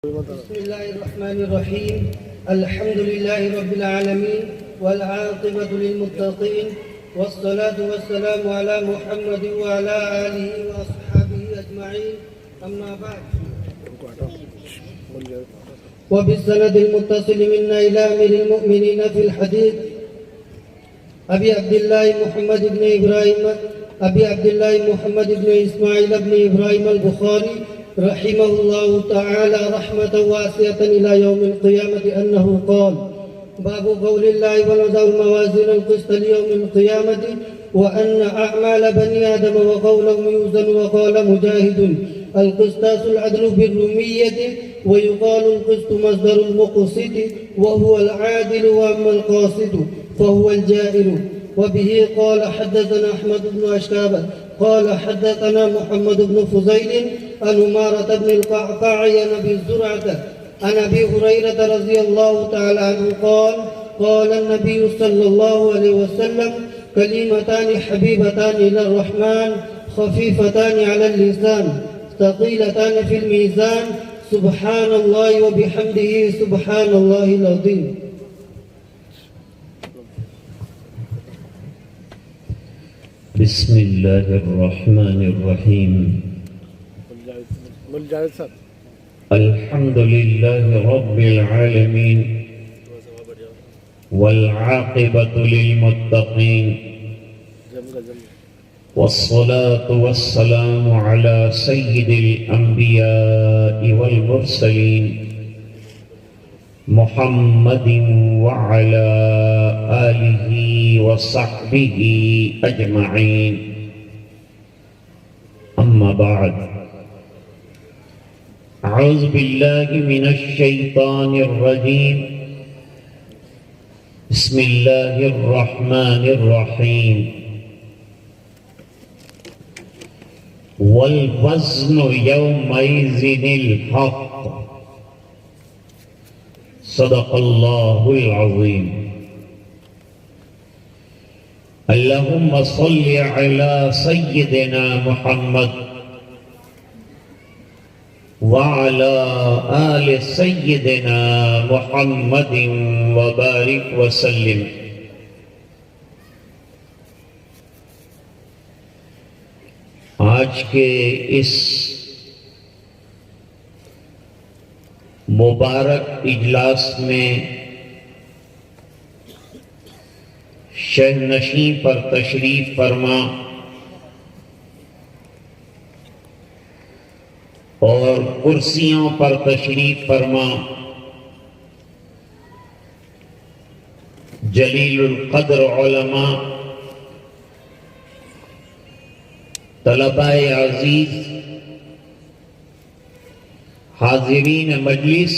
بسم الله الرحمن الرحيم. الحمد لله رب العالمين والعاقبة للمتقين والصلاة والسلام على محمد وعلى آله وأصحابه أجمعين. أما بعد، وبالسند المتصل منا إلى أمير المؤمنين في الحديث أبي عبد الله محمد بن إسماعيل بن إبراهيم البخاري رحمه الله تعالى رحمة واسعة إلى يوم القيامة أنه قال: باب قول الله ونضع الموازين القسط ليوم القيامة وأن أعمال بني آدم وقولهم يوزن. وقال مجاهد: القسطاس العدل بالرومية، ويقال القسط مصدر المقسط وهو العادل، وأما القاسط فهو الجائر. وبه قال حدثنا أحمد بن أشكاب قال حدثنا محمد بن فضيل عن عمارة بن القعقاع عن أبي زرعة عن أبي هريرة رضي الله تعالى عنه قال: قال النبي صلى الله عليه وسلم: كلمتان حبيبتان إلى الرحمن خفيفتان على اللسان ثقيلتان في الميزان، سبحان الله وبحمده سبحان الله العظيم. بسم الله الرحمن الرحيم. الحمد لله رب العالمين والعاقبة للمتقين، والصلاة والسلام على سيد الأنبياء والمرسلين محمد وعلى آله وصحبه أجمعين. أما بعد، أعوذ بالله من الشيطان الرجيم. بسم الله الرحمن الرحيم. والوزن يومئذ الحق، صدق الله العظيم. اللهم صل على سيدنا محمد وعلى آل سيدنا محمد وبارك وسلم. آج کے اس مبارک اجلاس میں شہنشین پر تشریف فرما اور کرسیوں پر تشریف فرما جلیل القدر علماء، طلباء عزیز، حاضرین مجلس،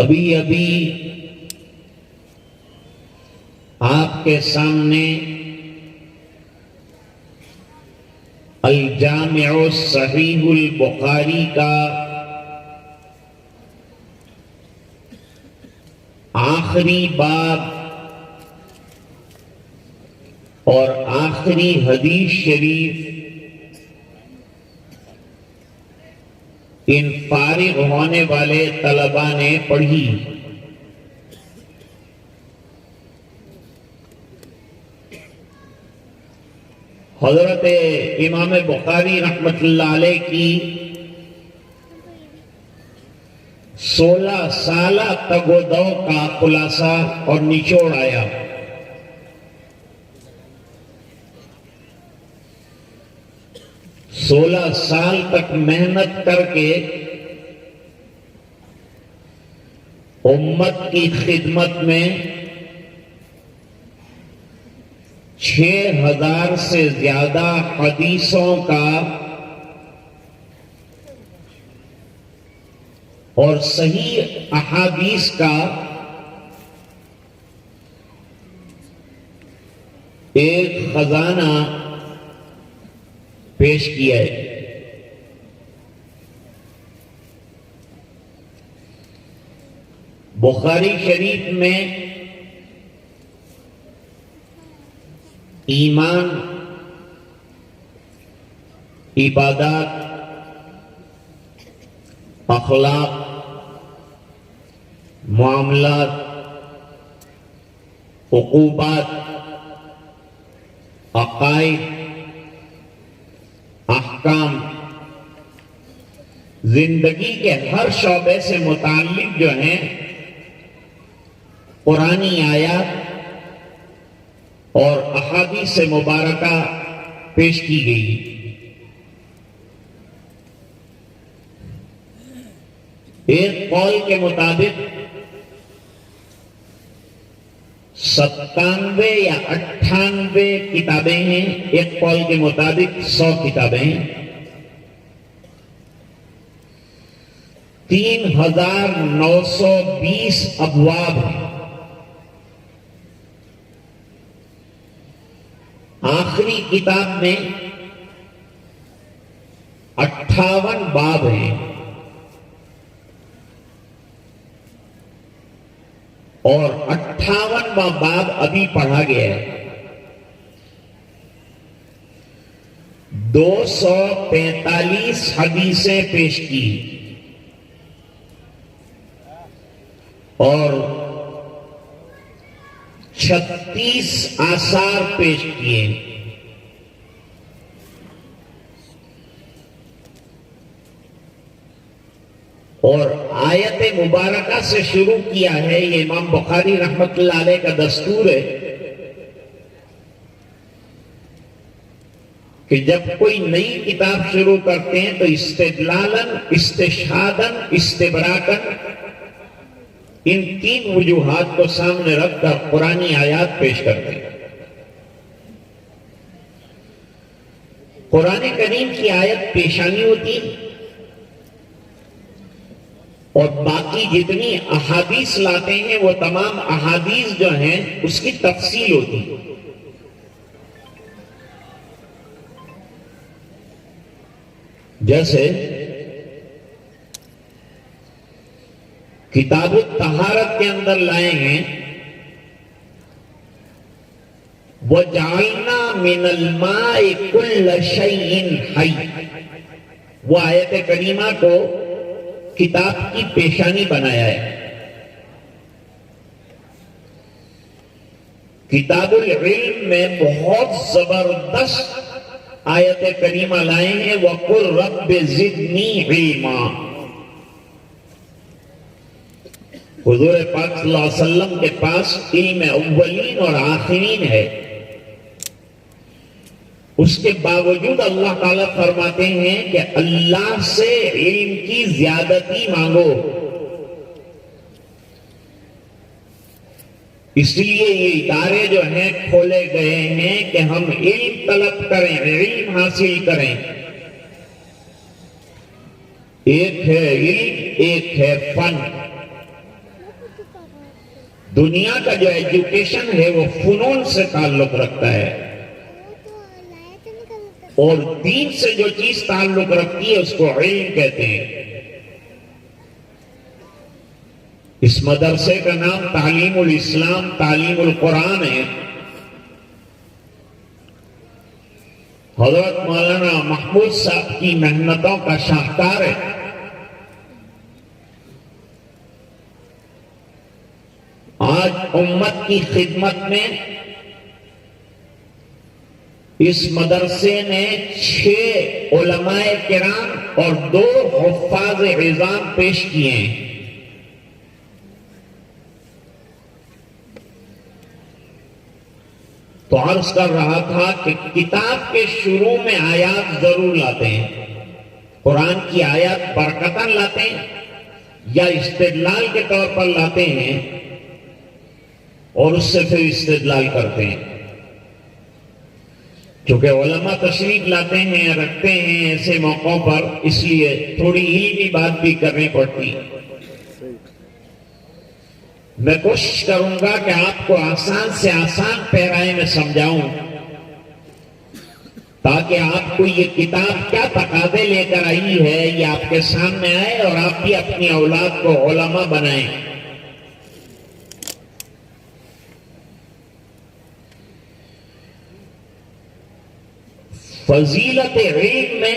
ابھی آپ کے سامنے الجامع صحیح البخاری کا آخری باب اور آخری حدیث شریف ان فارغ ہونے والے طلباء نے پڑھی. حضرت امام بخاری رحمۃ اللہ علیہ کی 16 سالہ تگ و دو کا خلاصہ اور نچوڑ آیا. سولہ سال تک محنت کر کے امت کی خدمت میں 6000 سے زیادہ حدیثوں کا اور صحیح احادیث کا ایک خزانہ پیش کیا ہے. بخاری شریف میں ایمان عبادات، اخلاق، معاملات، عقوبات، عقائد، احکام، زندگی کے ہر شعبے سے متعلق جو ہیں قرآنی آیات اور احادیث مبارکہ پیش کی گئی۔ ایک قول کے مطابق 97 یا 98 کتابیں ہیں، ایک قول کے مطابق 100 کتابیں ہیں، 3920 ابواب ہیں۔ آخری کتاب میں 58 باب ہیں، اور 58واں باب ابھی پڑھا گیا ہے۔ 245 حدیثیں پیش کی اور 36 آثار پیش کیے۔ اور آیت مبارکہ سے شروع کیا ہے، یہ امام بخاری رحمت اللہ علیہ کا دستور ہے کہ جب کوئی نئی کتاب شروع کرتے ہیں تو استدلالن، استشہادن، استبراکن، ان 3 وجوہات کو سامنے رکھ کر قرآنی آیات پیش کرتے ہیں۔ قرآن کریم کی آیت پیشانی ہوتی اور باقی جتنی احادیث لاتے ہیں وہ تمام احادیث جو ہیں اس کی تفصیل ہوتی ہے۔ جیسے کتاب الطہارت کے اندر لائے ہیں وَجَعَلْنَا مِنَ الْمَاءِ كُلَّ شَيْءٍ حَيٍّ، وہ آیت کریمہ کو کتاب کی پیشانی بنایا ہے۔ کتاب العلم میں بہت زبردست آیت کریمہ لائے ہیں وَقُلْ رَبِّ زِدْنِي عِلْمًا۔ حضور پاک صلی اللہ علیہ وسلم کے پاس علم اولین اور آخرین ہے، اس کے باوجود اللہ تعالیٰ فرماتے ہیں کہ اللہ سے علم کی زیادتی مانگو۔ اس لیے یہ ادارے جو ہیں کھولے گئے ہیں کہ ہم علم طلب کریں، علم حاصل کریں۔ ایک ہے علم، ایک ہے فن۔ دنیا کا جو ایجوکیشن ہے وہ فنون سے تعلق رکھتا ہے، اور دین سے جو چیز تعلق رکھتی ہے اس کو علم کہتے ہیں۔ اس مدرسے کا نام تعلیم الاسلام، تعلیم القرآن ہے۔ حضرت مولانا محمود صاحب کی محنتوں کا شاہکار ہے۔ آج امت کی خدمت میں اس مدرسے نے 6 علماء کرام اور 2 حفاظ عظام پیش کیے ہیں۔ تو عرض کر رہا تھا کہ کتاب کے شروع میں آیات ضرور لاتے ہیں، قرآن کی آیات برکتاً لاتے ہیں یا استدلال کے طور پر لاتے ہیں اور اس سے پھر استدلال کرتے ہیں۔ چونکہ علماء تشریف لاتے ہیں، رکھتے ہیں ایسے موقعوں پر، اس لیے تھوڑی علمی بات بھی کرنی پڑتی ہے۔ میں کوشش کروں گا کہ آپ کو آسان سے آسان پیرائے میں سمجھاؤں تاکہ آپ کو یہ کتاب کیا تقاضے لے کر آئی ہے یہ آپ کے سامنے آئے اور آپ بھی اپنی اولاد کو علماء بنائیں۔ فضیلت علم میں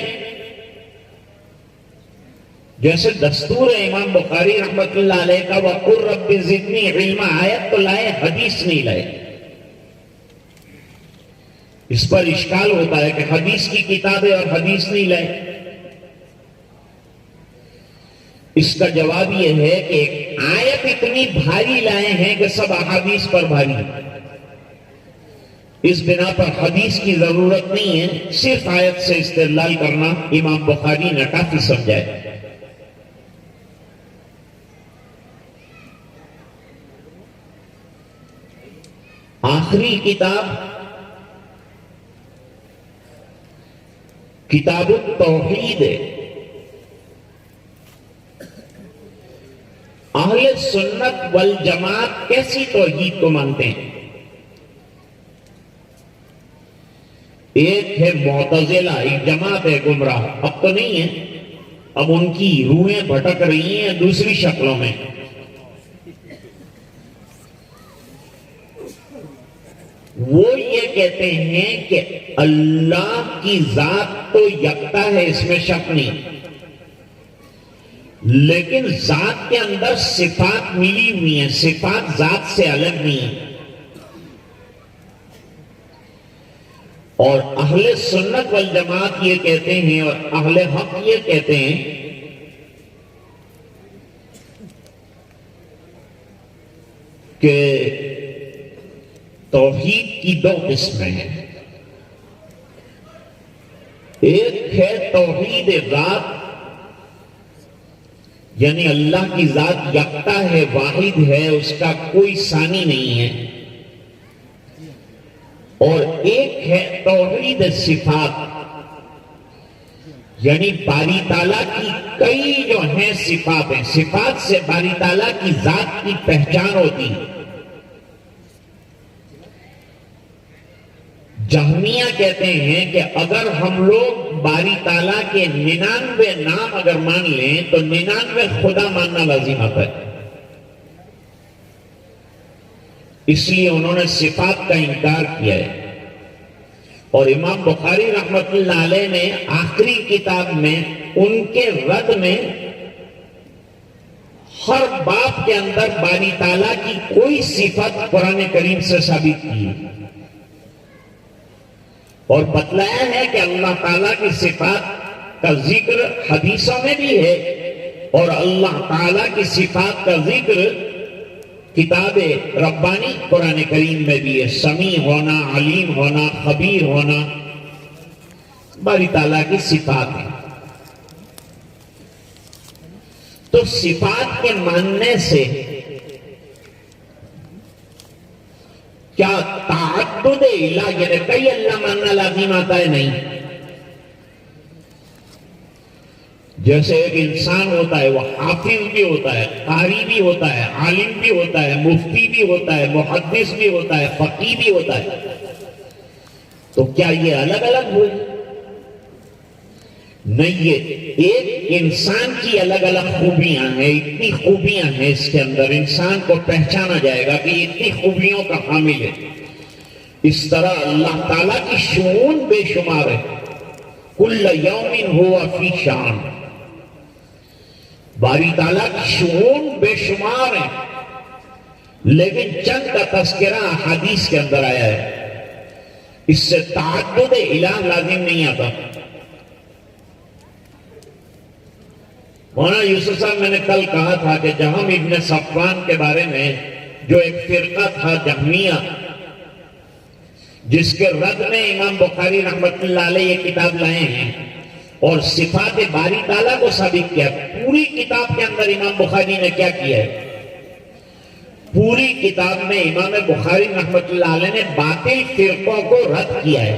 جیسے دستور ہے امام بخاری رحمت اللہ علیہ کا وَقُلْ رَبِّ زِدْنِي عِلْمًا، آیت تو لائے، حدیث نہیں لائے. اس پر اشکال ہوتا ہے کہ حدیث کی کتاب ہے اور حدیث نہیں لائے. اس کا جواب یہ ہے کہ آیت اتنی بھاری لائے ہیں کہ سب احادیث پر بھاری ہیں. اس بنا پر حدیث کی ضرورت نہیں ہے، صرف آیت سے استدلال کرنا امام بخاری نے کافی سمجھایا. آخری کتاب کتاب التوحید ہے. اہل سنت والجماعت کیسی توحید کو مانتے ہیں؟ ایک ہے معتزلہ، ایک جماعت ہے گمراہ، اب تو نہیں ہے، اب ان کی روحیں بھٹک رہی ہیں دوسری شکلوں میں. وہ یہ کہتے ہیں کہ اللہ کی ذات تو یکتا ہے، اس میں شک نہیں، لیکن ذات کے اندر صفات ملی ہوئی ہیں، صفات ذات سے الگ نہیں ہیں. اور اہل سنت والجماعت یہ کہتے ہیں اور اہل حق یہ کہتے ہیں کہ توحید کی دو قسمیں ہیں. ایک ہے توحید ذات، یعنی اللہ کی ذات یکتا ہے، واحد ہے، اس کا کوئی ثانی نہیں ہے. اور ایک ہے توحید صفات، یعنی باری تعالیٰ کی کئی جو ہیں صفات ہیں، صفات سے باری تعالیٰ کی ذات کی پہچان ہوتی ہے. جہمیہ کہتے ہیں کہ اگر ہم لوگ باری تعالیٰ کے 99 نام اگر مان لیں تو 99 خدا ماننا لازم آتا ہے. اس لیے انہوں نے صفات کا انکار کیا ہے. اور امام بخاری رحمت اللہ علیہ نے آخری کتاب میں ان کے رد میں ہر باب کے اندر باری تعالیٰ کی کوئی صفت قرآن کریم سے ثابت کی اور بتلایا ہے کہ اللہ تعالیٰ کی صفات کا ذکر حدیثوں میں بھی ہے اور اللہ تعالیٰ کی صفات کا ذکر کتاب ربانی قرآن کریم میں بھی ہے. سمیع ہونا، علیم ہونا، خبیر ہونا باری تعالیٰ کی صفات ہیں. تو صفات کے ماننے سے کیا تعدد الہ یعنی کئی اللہ ماننا لازم آتا ہے؟ نہیں. جیسے ایک انسان ہوتا ہے، وہ حافظ بھی ہوتا ہے، قاری بھی ہوتا ہے، عالم بھی ہوتا ہے، مفتی بھی ہوتا ہے، محدث بھی ہوتا ہے، فقیہ بھی ہوتا ہے. تو کیا یہ الگ الگ ہوئے؟ نہیں، یہ ایک انسان کی الگ الگ خوبیاں ہیں. اتنی خوبیاں ہیں اس کے اندر، انسان کو پہچانا جائے گا کہ یہ اتنی خوبیوں کا حامل ہے. اس طرح اللہ تعالیٰ کی شؤون بے شمار ہے. کل یوم ہوا فی شان، باری تعالیٰ کی شؤون بے شمار ہیں، لیکن چند کا تذکرہ حدیث کے اندر آیا ہے. اس سے تعدد الہ لازم نہیں آتا. مولانا یوسف صاحب، میں نے کل کہا تھا کہ جہم ابن صفوان کے بارے میں جو ایک فرقہ تھا جہمیہ، جس کے رد میں امام بخاری رحمت اللہ علیہ یہ کتاب لائے ہیں اور صفات باری تعالیٰ کو ثابت کیا. پوری کتاب کے اندر امام بخاری نے کیا کیا ہے؟ پوری کتاب میں امام بخاری رحمت اللہ علیہ نے باطل فرقوں کو رد کیا ہے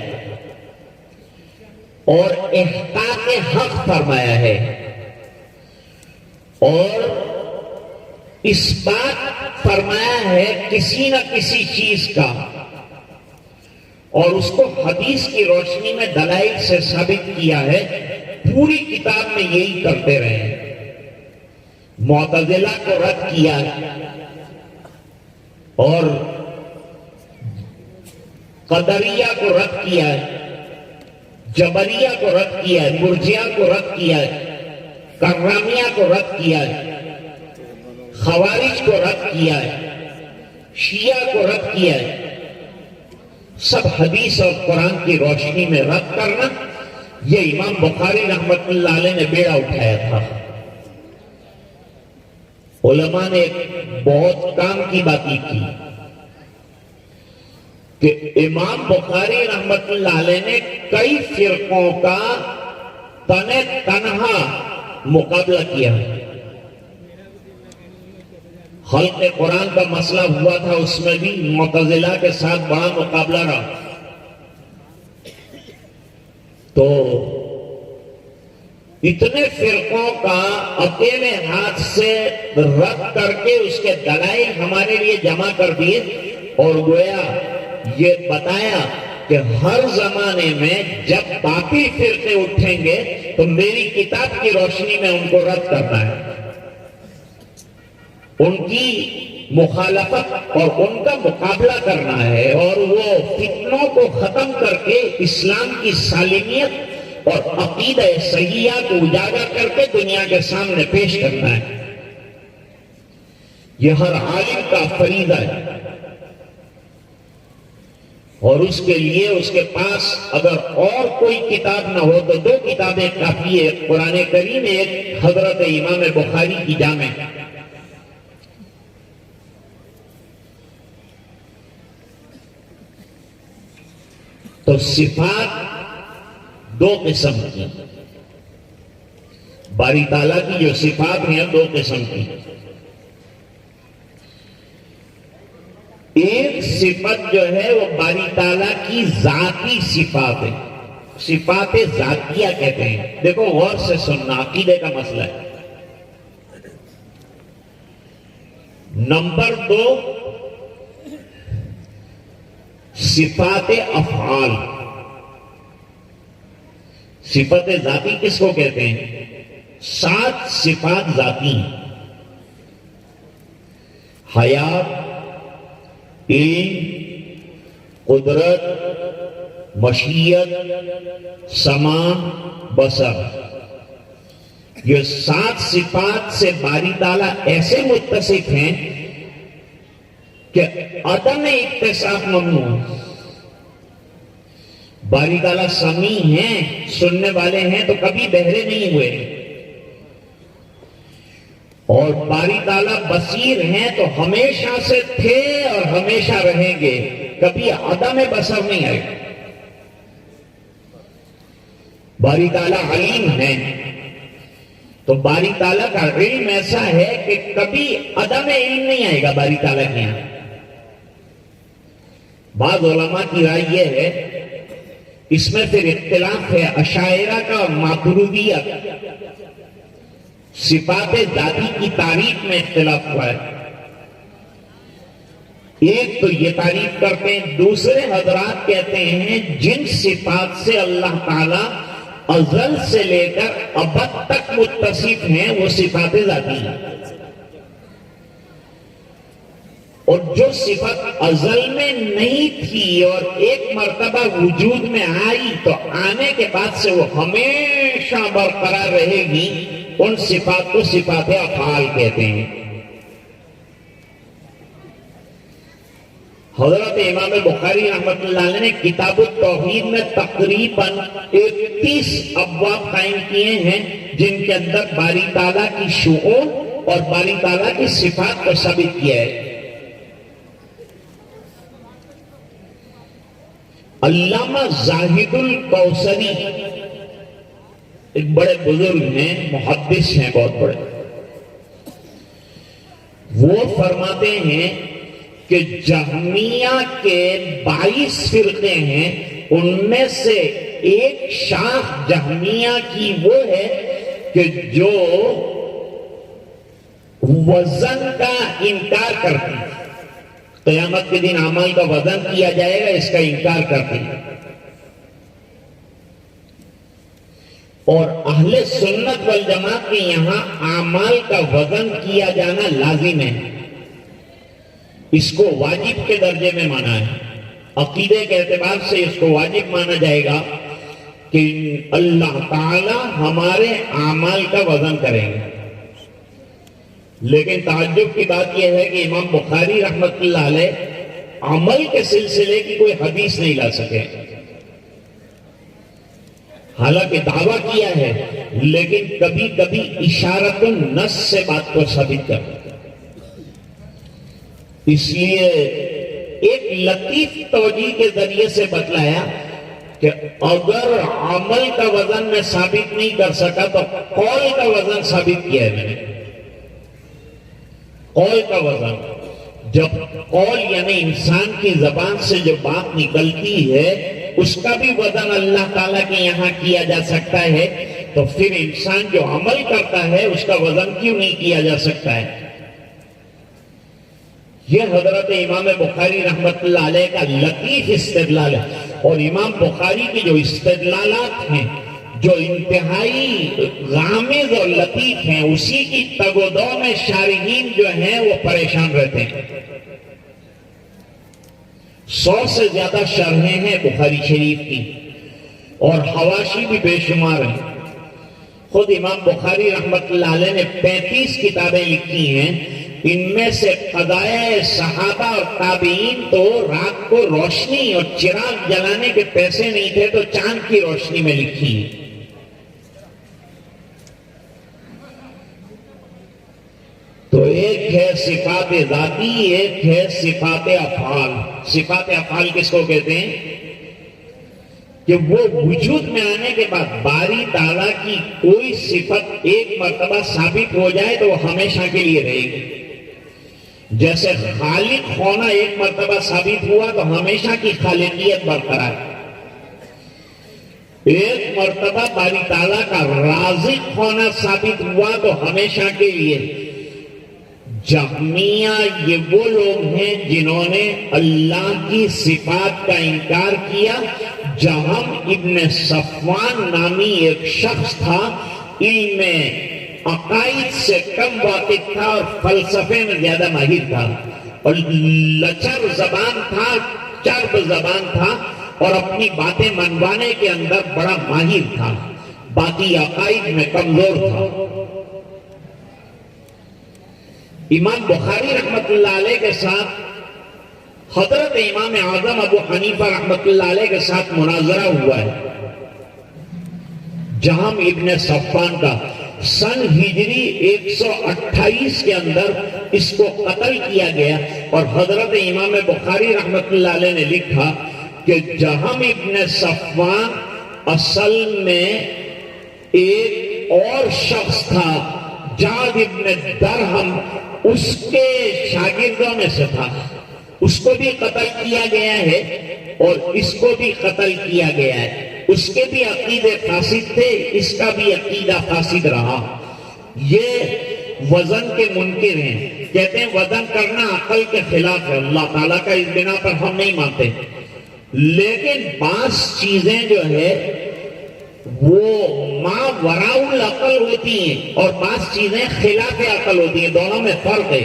اور احقاق حق فرمایا ہے اور اس بات فرمایا ہے کسی نہ کسی چیز کا، اور اس کو حدیث کی روشنی میں دلائل سے ثابت کیا ہے. پوری کتاب میں یہی کرتے رہے. معتزلہ کو رد کیا اور قدریہ کو رد کیا، جبریہ کو رد کیا ہے، مرجیہ کو رد کیا ہے، کرامیہ کو رد کیا ہے، خوارج کو رد کیا ہے، شیعہ کو رد کیا ہے، سب حدیث اور قرآن کی روشنی میں رد کرنا، یہ امام بخاری رحمت اللہ علیہ نے بیڑا اٹھایا تھا۔ علماء نے ایک بہت کام کی بات کی کہ امام بخاری رحمت اللہ علیہ نے کئی فرقوں کا تنہا مقابلہ کیا۔ خلق قرآن کا مسئلہ ہوا تھا، اس میں بھی معتزلہ کے ساتھ بڑا مقابلہ رہا۔ تو اتنے فرقوں کا اکیلے ہاتھ سے رد کر کے اس کے دلائل ہمارے لیے جمع کر دیے، اور گویا یہ بتایا کہ ہر زمانے میں جب باقی فرقے اٹھیں گے تو میری کتاب کی روشنی میں ان کو رد کرنا ہے، ان کی مخالفت اور ان کا مقابلہ کرنا ہے، اور وہ فتنوں کو ختم کر کے اسلام کی سالمیت اور عقیدہ صحیحہ کو اجاگر کر کے دنیا کے سامنے پیش کرنا ہے۔ یہ ہر عالم کا فریضہ ہے، اور اس کے لیے اس کے پاس اگر اور کوئی کتاب نہ ہو تو 2 کتابیں کافی ہے، قرآن کریم، ایک حضرت امام بخاری کی جامع۔ تو صفات 2 قسم کی، باری تعالیٰ کی جو صفات ہیں 2 قسم کی۔ ایک صفت جو ہے وہ باری تعالیٰ کی ذاتی صفات ہے، صفات ذاتیہ کہتے ہیں۔ دیکھو غور سے سننا، عقیدے کا مسئلہ ہے۔ نمبر 2، صفات افعال۔ صفت ذاتی کس کو کہتے ہیں؟ 7 صفات ذاتی ہیں: حیات، علم، قدرت، مشیت، سماع، بصر۔ یہ 7 صفات سے باری تعالیٰ ایسے متصف ہیں کہ عدم اتصاف ممنوع ہے۔ باری تعالیٰ سمیع ہیں، سننے والے ہیں، تو کبھی بہرے نہیں ہوئے، اور باری تعالیٰ بصیر ہیں تو ہمیشہ سے تھے اور ہمیشہ رہیں گے، کبھی عدم بصر نہیں آئے۔ باری تعالیٰ علیم ہیں تو باری تعالیٰ کا علم ایسا ہے کہ کبھی عدم علم نہیں آئے گا باری تعالیٰ کے یہاں۔ بعض علماء کی رائے یہ ہے، اس میں پھر اختلاف ہے اشاعرہ کا اور ماتریدیہ، صفات ذاتی کی تعریف میں اختلاف ہوا ہے۔ ایک تو یہ تعریف کرتے ہیں، دوسرے حضرات کہتے ہیں جن صفات سے اللہ تعالی ازل سے لے کر ابد تک متصف ہیں وہ صفات ذاتی ہیں، اور جو صفت ازل میں نہیں تھی اور ایک مرتبہ وجود میں آئی تو آنے کے بعد سے وہ ہمیشہ برقرار رہے گی، ان صفات کو صفات افعال کہتے ہیں۔ حضرت امام بخاری رحمۃ اللہ علیہ نے کتاب التوحید میں تقریباً 31 ابواب قائم کیے ہیں، جن کے اندر باری تعالیٰ کی شؤون اور باری تعالیٰ کی صفات کو ثابت کیا ہے۔ علامہ زاہد الکوثری ایک بڑے بزرگ ہیں، محدث ہیں بہت بڑے، وہ فرماتے ہیں کہ جہمیہ کے 22 فرقے ہیں، ان میں سے ایک شاخ جہمیہ کی وہ ہے کہ جو وزن کا انکار کرتی ہے، قیامت کے دن اعمال کا وزن کیا جائے گا اس کا انکار کرتی ہے، اور اہل سنت والجماعت کے یہاں اعمال کا وزن کیا جانا لازم ہے، اس کو واجب کے درجے میں مانا ہے، عقیدے کے اعتبار سے اس کو واجب مانا جائے گا کہ اللہ تعالی ہمارے اعمال کا وزن کریں گے. لیکن تعجب کی بات یہ ہے کہ امام بخاری رحمت اللہ علیہ عمل کے سلسلے کی کوئی حدیث نہیں لا سکے. حالانکہ دعویٰ کیا ہے لیکن کبھی کبھی اشارت النص سے بات کو ثابت کر. اس لیے ایک لطیف توجیہ کے ذریعے سے بتلایا کہ اگر عمل کا وزن میں ثابت نہیں کر سکا تو قول کا وزن ثابت کیا ہے میں نے. قول کا وزن، جب قول یعنی انسان کی زبان سے جو بات نکلتی ہے اس کا بھی وزن اللہ تعالیٰ کے یہاں کیا جا سکتا ہے، تو پھر انسان جو عمل کرتا ہے اس کا وزن کیوں نہیں کیا جا سکتا ہے؟ یہ حضرت امام بخاری رحمت اللہ علیہ کا لطیف استدلال ہے. اور امام بخاری کی جو استدلالات ہیں جو انتہائی غامض اور لطیف ہیں، اسی کی تگ و دو میں شارحین جو ہیں وہ پریشان رہتے ہیں. 100 سے زیادہ شرحیں ہیں بخاری شریف کی اور حواشی بھی بے شمار ہیں. خود امام بخاری رحمت اللہ علیہ نے 35 کتابیں لکھی ہیں. ان میں سے قضائے صحابہ اور تابعین تو رات کو روشنی اور چراغ جلانے کے پیسے نہیں تھے تو چاند کی روشنی میں لکھی. تو ایک ہے صفات ذاتی، ایک ہے صفات افعال. صفات افعال کس کو کہتے ہیں؟ کہ وہ وجود میں آنے کے بعد باری تعالیٰ کی کوئی صفت ایک مرتبہ ثابت ہو جائے تو وہ ہمیشہ کے لیے رہے گی. جیسے خالق ہونا ایک مرتبہ ثابت ہوا تو ہمیشہ کی خالقیت برقرار. ایک مرتبہ باری تعالیٰ کا رازق ہونا ثابت ہوا تو ہمیشہ کے لیے. جہمیہ یہ وہ لوگ ہیں جنہوں نے اللہ کی صفات کا انکار کیا. جہم ابن صفوان نامی ایک شخص تھا، علم عقائد سے کم واقف تھا اور فلسفے میں زیادہ ماہر تھا اور لچر زبان تھا، چرب زبان تھا اور اپنی باتیں منوانے کے اندر بڑا ماہر تھا، باقی عقائد میں کمزور تھا. امام بخاری رحمت اللہ علیہ کے ساتھ حضرت امام اعظم ابو حنیفہ رحمت اللہ علیہ کے ساتھ مناظرہ ہوا ہے. جہم ابن صفوان کا سن ہجری 128 کے اندر اس کو قتل کیا گیا اور حضرت امام بخاری رحمت اللہ علیہ نے لکھا کہ جہم ابن صفوان اصل میں ایک اور شخص تھا، جعد ابن درہم اس کے شاگردوں میں سے تھا. اس کو بھی قتل کیا گیا ہے اور اس کو بھی قتل کیا گیا ہے. اس کے بھی عقیدے فاسد تھے، اس کا بھی عقیدہ فاسد رہا. یہ وزن کے منکر ہیں، کہتے ہیں وزن کرنا عقل کے خلاف ہے. اللہ تعالیٰ کا اس بنا پر ہم نہیں مانتے، لیکن بعض چیزیں جو ہے وہ ما وراء العقل ہوتی ہیں اور بعض چیزیں خلاف عقل ہوتی ہیں. دونوں میں فرق ہے.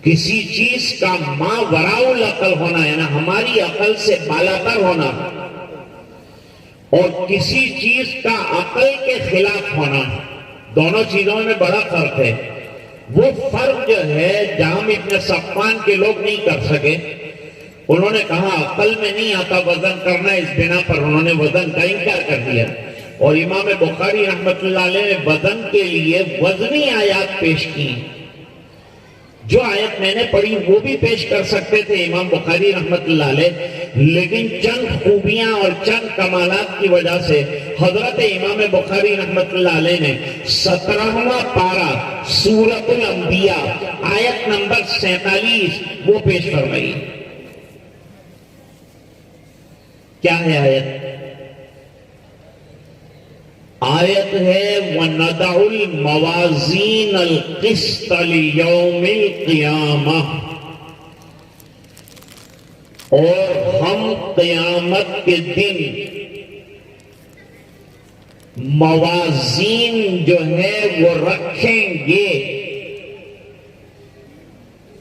کسی چیز کا ما وراء العقل ہونا ہے نا، ہماری عقل سے بالاتر ہونا، اور کسی چیز کا عقل کے خلاف ہونا، دونوں چیزوں میں بڑا فرق ہے. وہ فرق جو ہے جہم ابن صفوان کے لوگ نہیں کر سکے. انہوں نے کہا عقل میں نہیں آتا وزن کرنا، اس بنا پر انہوں نے وزن کا انکار کر دیا. اور امام بخاری رحمت اللہ علیہ نے وزن کے لیے وزنی آیات پیش کی. جو آیت میں نے پڑھی وہ بھی پیش کر سکتے تھے امام بخاری رحمت اللہ علیہ، لیکن چند خوبیاں اور چند کمالات کی وجہ سے حضرت امام بخاری رحمت اللہ علیہ نے 17واں پارہ سورۃ الانبیاء آیت نمبر 47 وہ پیش فرمائی. کیا ہے آیت؟ آیت ہے وَنَدَعُ الْمَوَازِينَ الْقِسْطَ لِيَوْمِ الْقِيَامَةِ، اور ہم قیامت کے دن موازین جو ہے وہ رکھیں گے،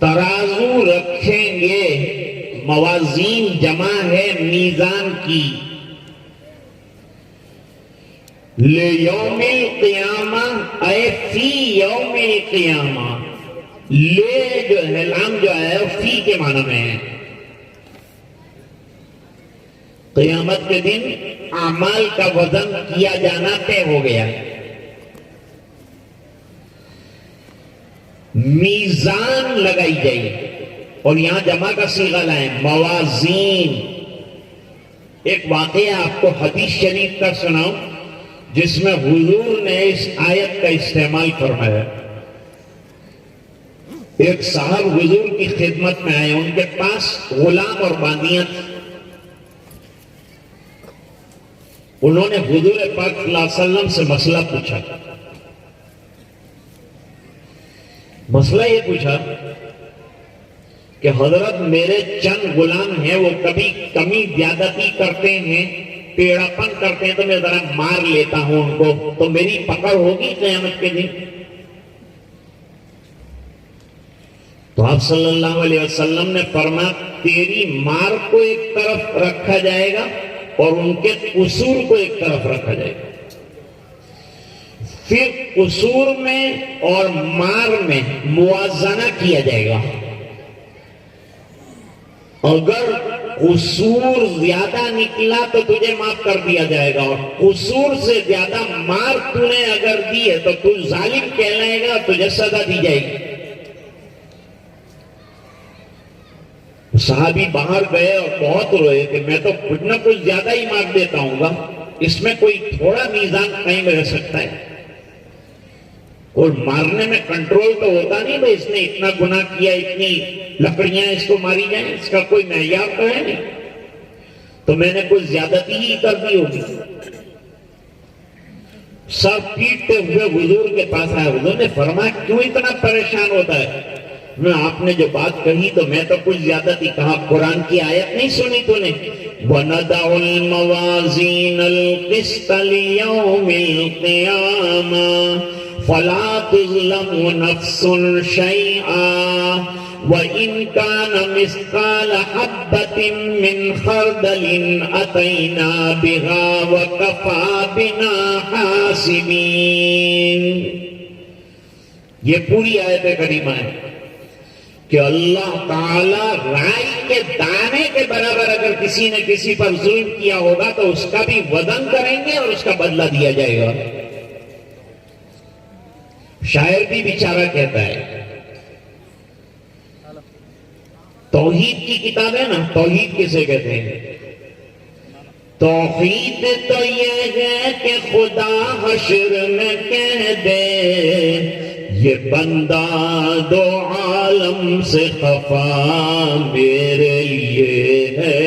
ترازو رکھیں گے. موازین جمع ہے میزان کی، لیوم القیامہ اے فی یوم القیامہ، لے جو ہے لام جو ہے فی کے معنی میں ہے. قیامت کے دن اعمال کا وزن کیا جانا طے ہو گیا. میزان لگائی جائے، اور یہاں جمع کا صیغہ لائیں موازین. ایک واقعہ آپ کو حدیث شریف کا سناؤں جس میں حضور نے اس آیت کا استعمال فرمایا. ایک صاحب حضور کی خدمت میں آئے، ان کے پاس غلام اور باندیاں تھیں. انہوں نے حضور پاک صلی اللہ علیہ وسلم سے مسئلہ پوچھا. مسئلہ یہ پوچھا کہ حضرت میرے چند غلام ہیں، وہ کبھی کمی زیادتی کرتے ہیں، ٹیڑھاپن کرتے ہیں، تو میں ذرا مار لیتا ہوں ان کو، تو میری پکڑ ہوگی قیامت کے دن؟ تو آپ صلی اللہ علیہ وسلم نے فرمایا تیری مار کو ایک طرف رکھا جائے گا اور ان کے قصور کو ایک طرف رکھا جائے گا. پھر قصور میں اور مار میں موازنہ کیا جائے گا. اگر قصور زیادہ نکلا تو تجھے معاف کر دیا جائے گا، اور قصور سے زیادہ مار تو نے اگر دی ہے تو تو ظالم کہلائے گا، تجھے سزا دی جائے گی. صحابی باہر گئے اور بہت روئے کہ میں تو کچھ نہ کچھ زیادہ ہی مار دیتا ہوں گا، اس میں کوئی تھوڑا میزان قائم رہ سکتا ہے؟ اور مارنے میں کنٹرول تو ہوتا نہیں، بھائی اس نے اتنا گناہ کیا، اتنی لکڑیاں اس کو ماری جائیں، اس کا کوئی معیار تو ہے نہیں. تو میں نے کچھ زیادتی ہی کر دی ہوگی. سر پیٹتے ہوئے حضور کے پاس آیا. حضور نے فرمایا کیوں اتنا پریشان ہوتا ہے؟ میں آپ نے جو بات کہی تو میں تو کچھ زیادتی کہا. قرآن کی آیت نہیں سنی تو نے؟ وَنَدَعُ الْمَوَازِينَ الْقِسْطَ لِيَوْمِ الْقِيَامَةِ فَلَا تُظْلَمُ نَفْسٌ شَيْئًا وَإِنْ كَانَ مِثْقَالَ حَبَّةٍ مِّنْ خَرْدَلٍ أَتَيْنَا بِهَا وَكَفَى بِنَا حَاسِبِينَ. یہ پوری آیت کریمہ ہے کہ اللہ تعالیٰ رائی کے دانے کے برابر اگر کسی نے کسی پر ظلم کیا ہوگا تو اس کا بھی وزن کریں گے اور اس کا بدلہ دیا جائے گا. شاعر بھی بیچارہ کہتا ہے، توحید کی کتاب ہے نا، توحید کسے کہتے ہیں؟ توحید تو یہ ہے کہ خدا حشر میں کہہ دے یہ بندہ دو عالم سے خفا میرے لیے ہے.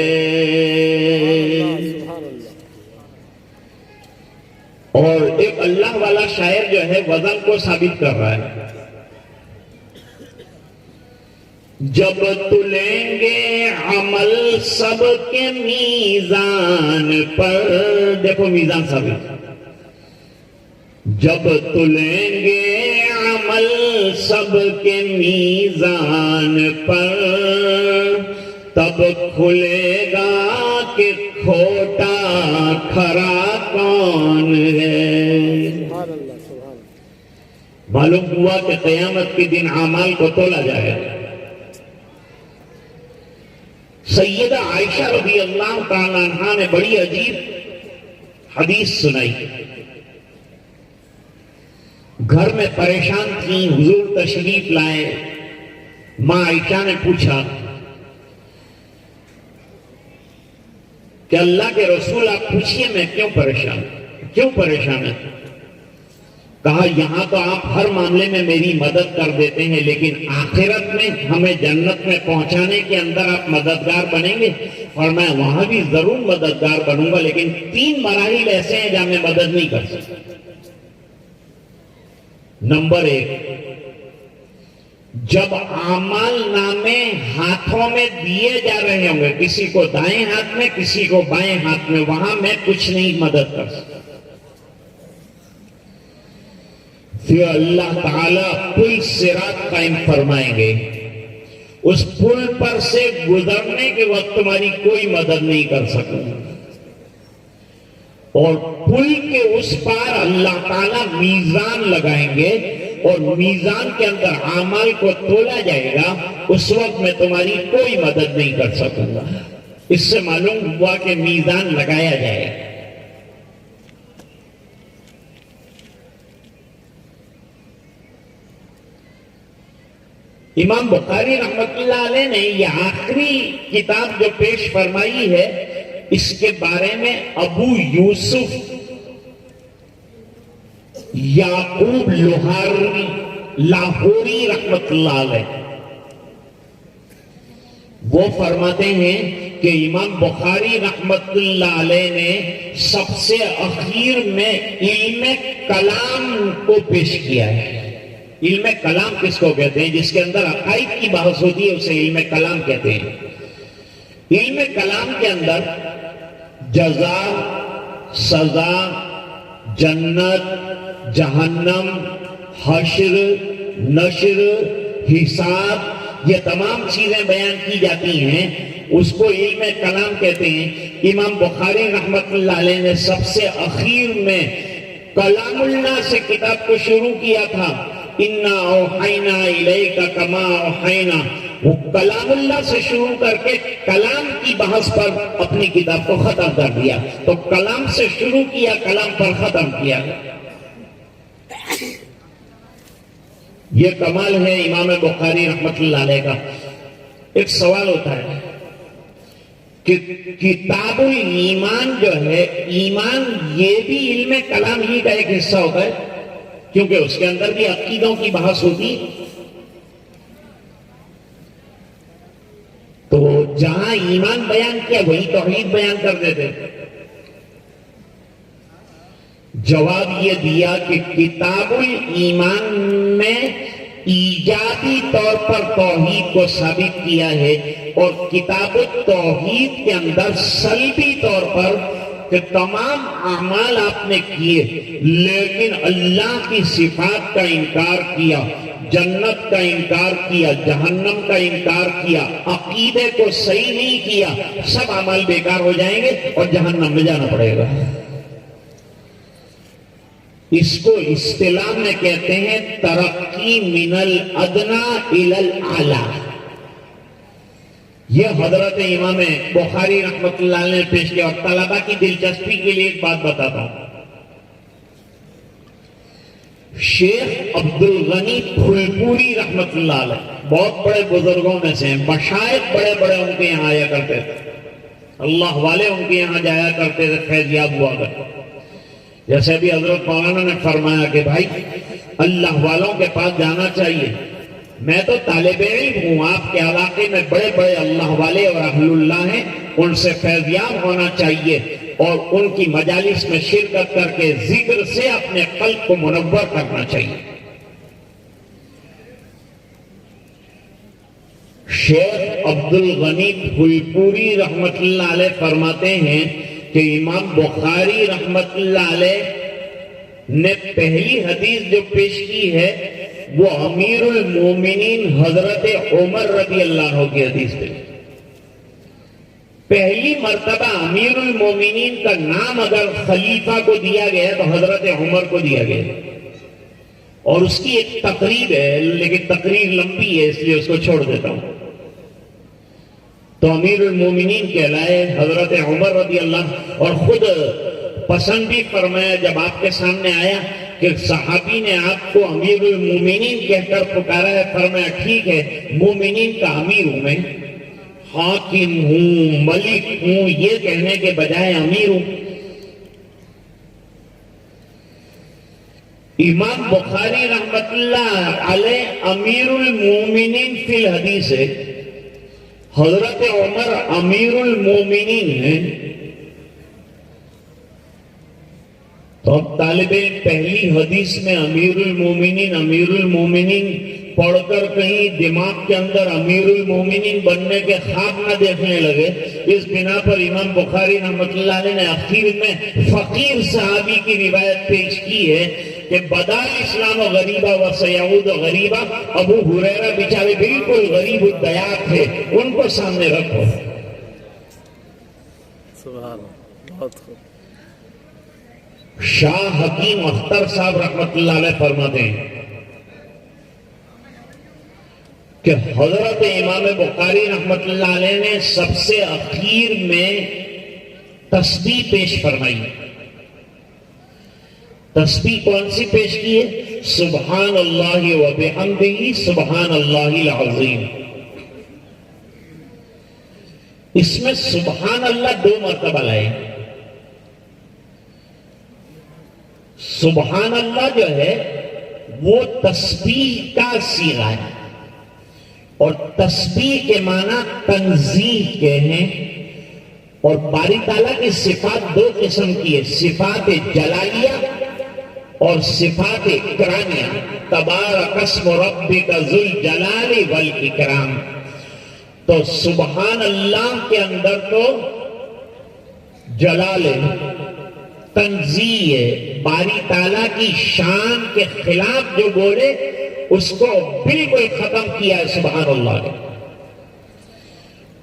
اور ایک اللہ والا شاعر جو ہے وزن کو ثابت کر رہا ہے. جب تلیں گے عمل سب کے میزان پر، دیکھو میزان ثابت، جب تلیں گے عمل سب کے میزان پر تب کھلے گا کہ کھوٹا کھرا کون ہے. معلوم ہوا کہ قیامت کے دن اعمال کو تولا جائے گا. سیدہ عائشہ رضی اللہ تعالیٰ عنہا نے بڑی عجیب حدیث سنائی. گھر میں پریشان تھیں، حضور تشریف لائے. ماں عائشہ نے پوچھا کہ اللہ کے رسول آپ پوچھئے میں کیوں پریشان ہے؟ کہا یہاں تو آپ ہر معاملے میں میری مدد کر دیتے ہیں، لیکن آخرت میں ہمیں جنت میں پہنچانے کے اندر آپ مددگار بنیں گے؟ اور میں وہاں بھی ضرور مددگار بنوں گا، لیکن 3 مراحل ایسے ہیں جہاں میں مدد نہیں کر سکتا. نمبر 1، جب اعمال نامے ہاتھوں میں دیے جا رہے ہوں گے، کسی کو دائیں ہاتھ میں کسی کو بائیں ہاتھ میں، وہاں میں کچھ نہیں مدد کر سکتا. پھر اللہ تعالیٰ پل صراط قائم فرمائیں گے. اس پل پر سے گزرنے کے وقت تمہاری کوئی مدد نہیں کر سکتا. اور پل کے اس پار اللہ تعالیٰ میزان لگائیں گے اور میزان کے اندر اعمال کو تولا جائے گا. اس وقت میں تمہاری کوئی مدد نہیں کر سکوں گا. اس سے معلوم ہوا کہ میزان لگایا جائے. امام بخاری رحمت اللہ علیہ نے یہ آخری کتاب جو پیش فرمائی ہے اس کے بارے میں ابو یوسف یعقوب لاہوری رحمت اللہ علیہ وہ فرماتے ہیں کہ امام بخاری رحمت اللہ علیہ نے سب سے اخیر میں علم کلام کو پیش کیا ہے. علم کلام کس کو کہتے ہیں؟ جس کے اندر عقائد کی بحث ہوتی ہے اسے علم کلام کہتے ہیں. علم کلام کے اندر جزا، سزا، جنت، جہنم، حشر، نشر، حساب، یہ تمام چیزیں بیان کی جاتی ہیں. اس کو علم کلام کہتے ہیں. امام بخاری رحمت اللہ علیہ نے سب سے اخیر میں کلام اللہ سے کتاب کو شروع کیا تھا. اِنَّا أَوْحَيْنَا إِلَيْكَ كَمَا أَوْحَيْنَا. وہ کلام اللہ سے شروع کر کے کلام کی بحث پر اپنی کتاب کو ختم کر دیا. تو کلام سے شروع کیا، کلام پر ختم کیا. یہ کمال ہے امام بخاری رحمت اللہ علیہ کا. ایک سوال ہوتا ہے کہ کتاب الایمان جو ہے، ایمان یہ بھی علم کلام ہی کا ایک حصہ ہوتا ہے، کیونکہ اس کے اندر بھی عقیدوں کی بحث ہوتی. تو جہاں ایمان بیان کیا وہی توحید بیان کر دیتے. جواب یہ دیا کہ کتاب الایمان میں ایجادی طور پر توحید کو ثابت کیا ہے، اور کتاب التوحید کے اندر سلبی طور پر کہ تمام اعمال آپ نے کیے لیکن اللہ کی صفات کا انکار کیا، جنت کا انکار کیا، جہنم کا انکار کیا، عقیدے کو صحیح نہیں کیا، سب اعمال بیکار ہو جائیں گے اور جہنم میں جانا پڑے گا. اس کو اصطلاح میں کہتے ہیں ترقی من الادنا الی الاعلی. یہ حضرت امام بخاری رحمت اللہ علیہ نے پیش کیا. اور طلبہ کی دلچسپی کے لیے ایک بات بتاتا ہوں. شیخ عبد الغنی پھلپوری رحمت اللہ علیہ بہت بڑے بزرگوں میں سے ہیں. مشائخ بڑے بڑے ان کے یہاں آیا کرتے تھے، اللہ والے ان کے یہاں جایا کرتے تھے، فیضیاب ہوا کرتے. جیسے بھی حضرت مولانا نے فرمایا کہ بھائی اللہ والوں کے پاس جانا چاہیے. میں تو طالب علم ہوں، آپ کے علاقے میں بڑے بڑے اللہ والے اور اہل اللہ ہیں، ان سے فیضیاب ہونا چاہیے اور ان کی مجالس میں شرکت کر کے ذکر سے اپنے قلب کو منور کرنا چاہیے. شیخ عبد الغنی پھلپوری رحمت اللہ علیہ فرماتے ہیں کہ امام بخاری رحمت اللہ علیہ نے پہلی حدیث جو پیش کی ہے وہ امیر المومنین حضرت عمر رضی اللہ عنہ کی حدیث تھی. پہلی مرتبہ امیر المومنین کا نام اگر خلیفہ کو دیا گیا تو حضرت عمر کو دیا گیا. اور اس کی ایک تقریب ہے لیکن تقریر لمبی ہے اس لیے اس کو چھوڑ دیتا ہوں. تو امیر المومنین کہلائے حضرت عمر رضی اللہ. اور خود پسند بھی فرمایا جب آپ کے سامنے آیا کہ صحابی نے آپ کو امیر المومنین کہہ کر پکارا ہے. فرمایا ٹھیک ہے، مومنین کا امیر ہوں میں، حاکم ہوں، ملک ہوں، یہ کہنے کے بجائے امیر ہوں. امام بخاری رحمت اللہ علیہ امیر المومنین فی الحدیث ہے، حضرت عمر امیر المومنین ہیں. تو اب طالب علم پہلی حدیث میں امیر المومنین پڑھ کر کہیں دماغ کے اندر امیر المومنین بننے کے خواب نہ دیکھنے لگے. اس بنا پر امام بخاری رحمت اللہ علیہ نے آخر میں فقیر صحابی کی روایت پیش کی ہے کہ بدا اسلام غریبہ و سیعود غریبہ. ابو ہریرہ بیچارے بالکل غریب الدیار تھے، ان کو سامنے رکھو. سبحان اللہ. بہت خوب. شاہ حکیم اختر صاحب رحمت اللہ علیہ فرماتے ہیں کہ حضرت امام بخاری رحمت اللہ علیہ نے سب سے اخیر میں تسبیح پیش فرمائی. تسبیح کون سی پیش کی ہے؟ سبحان اللہ و بحمدہ سبحان اللہ العظیم. اس میں سبحان اللہ 2 مرتبہ لائے. سبحان اللہ جو ہے وہ تسبیح کا صیغہ ہے، اور تسبیح کے معنی تنزیہ کے ہیں. اور باری تعالیٰ کی صفات 2 قسم کی ہے، صفات جلالیہ اور صفات اکرامیہ. تبارک اسم ربک ذو الجلال والاکرام. تو سبحان اللہ کے اندر تو جلال ہے، تنزیہ ہے، باری تعالیٰ کی شان کے خلاف جو بولے اس کو بالکل ختم کیا ہے سبحان اللہ نے.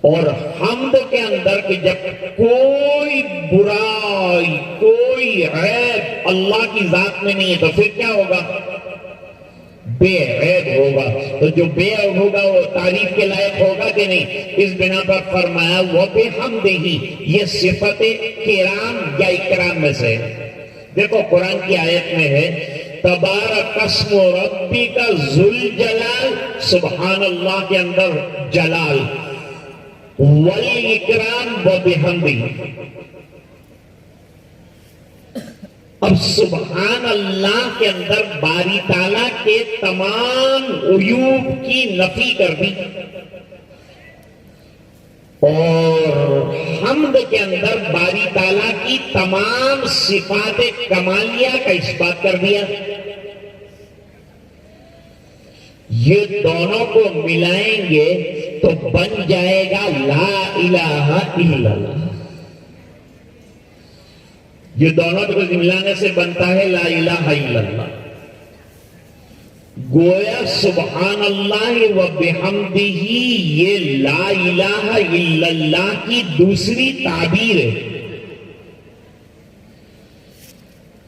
اور حمد کے اندر کہ جب کوئی برائی کوئی عیب اللہ کی ذات میں نہیں ہے تو پھر کیا ہوگا؟ بے عیب ہوگا. تو جو بے عیب ہوگا وہ تعریف کے لائق ہوگا کہ نہیں؟ اس بنا پر فرمایا وَبِحَمْدِهِ، یہ صفت کرام یا اکرام میں سے. دیکھو قرآن کی آیت میں ہے تبارک اسم ربک ذو الجلال، سبحان اللہ کے اندر جلال، والاکرام وبحمدہ. اب سبحان اللہ کے اندر باری تعالیٰ کے تمام عیوب کی نفی کر دی، اور حمد کے اندر باری تعالیٰ کی تمام صفات کمالیہ کا اثبات کر دیا. یہ دونوں کو ملائیں گے تو بن جائے گا لا الہ الا اللہ. یہ دونوں کو ملانے سے بنتا ہے لا الہ الا اللہ. گویا سبحان اللہ و بحمدہ یہ لا الہ الا اللہ کی دوسری تعبیر ہے.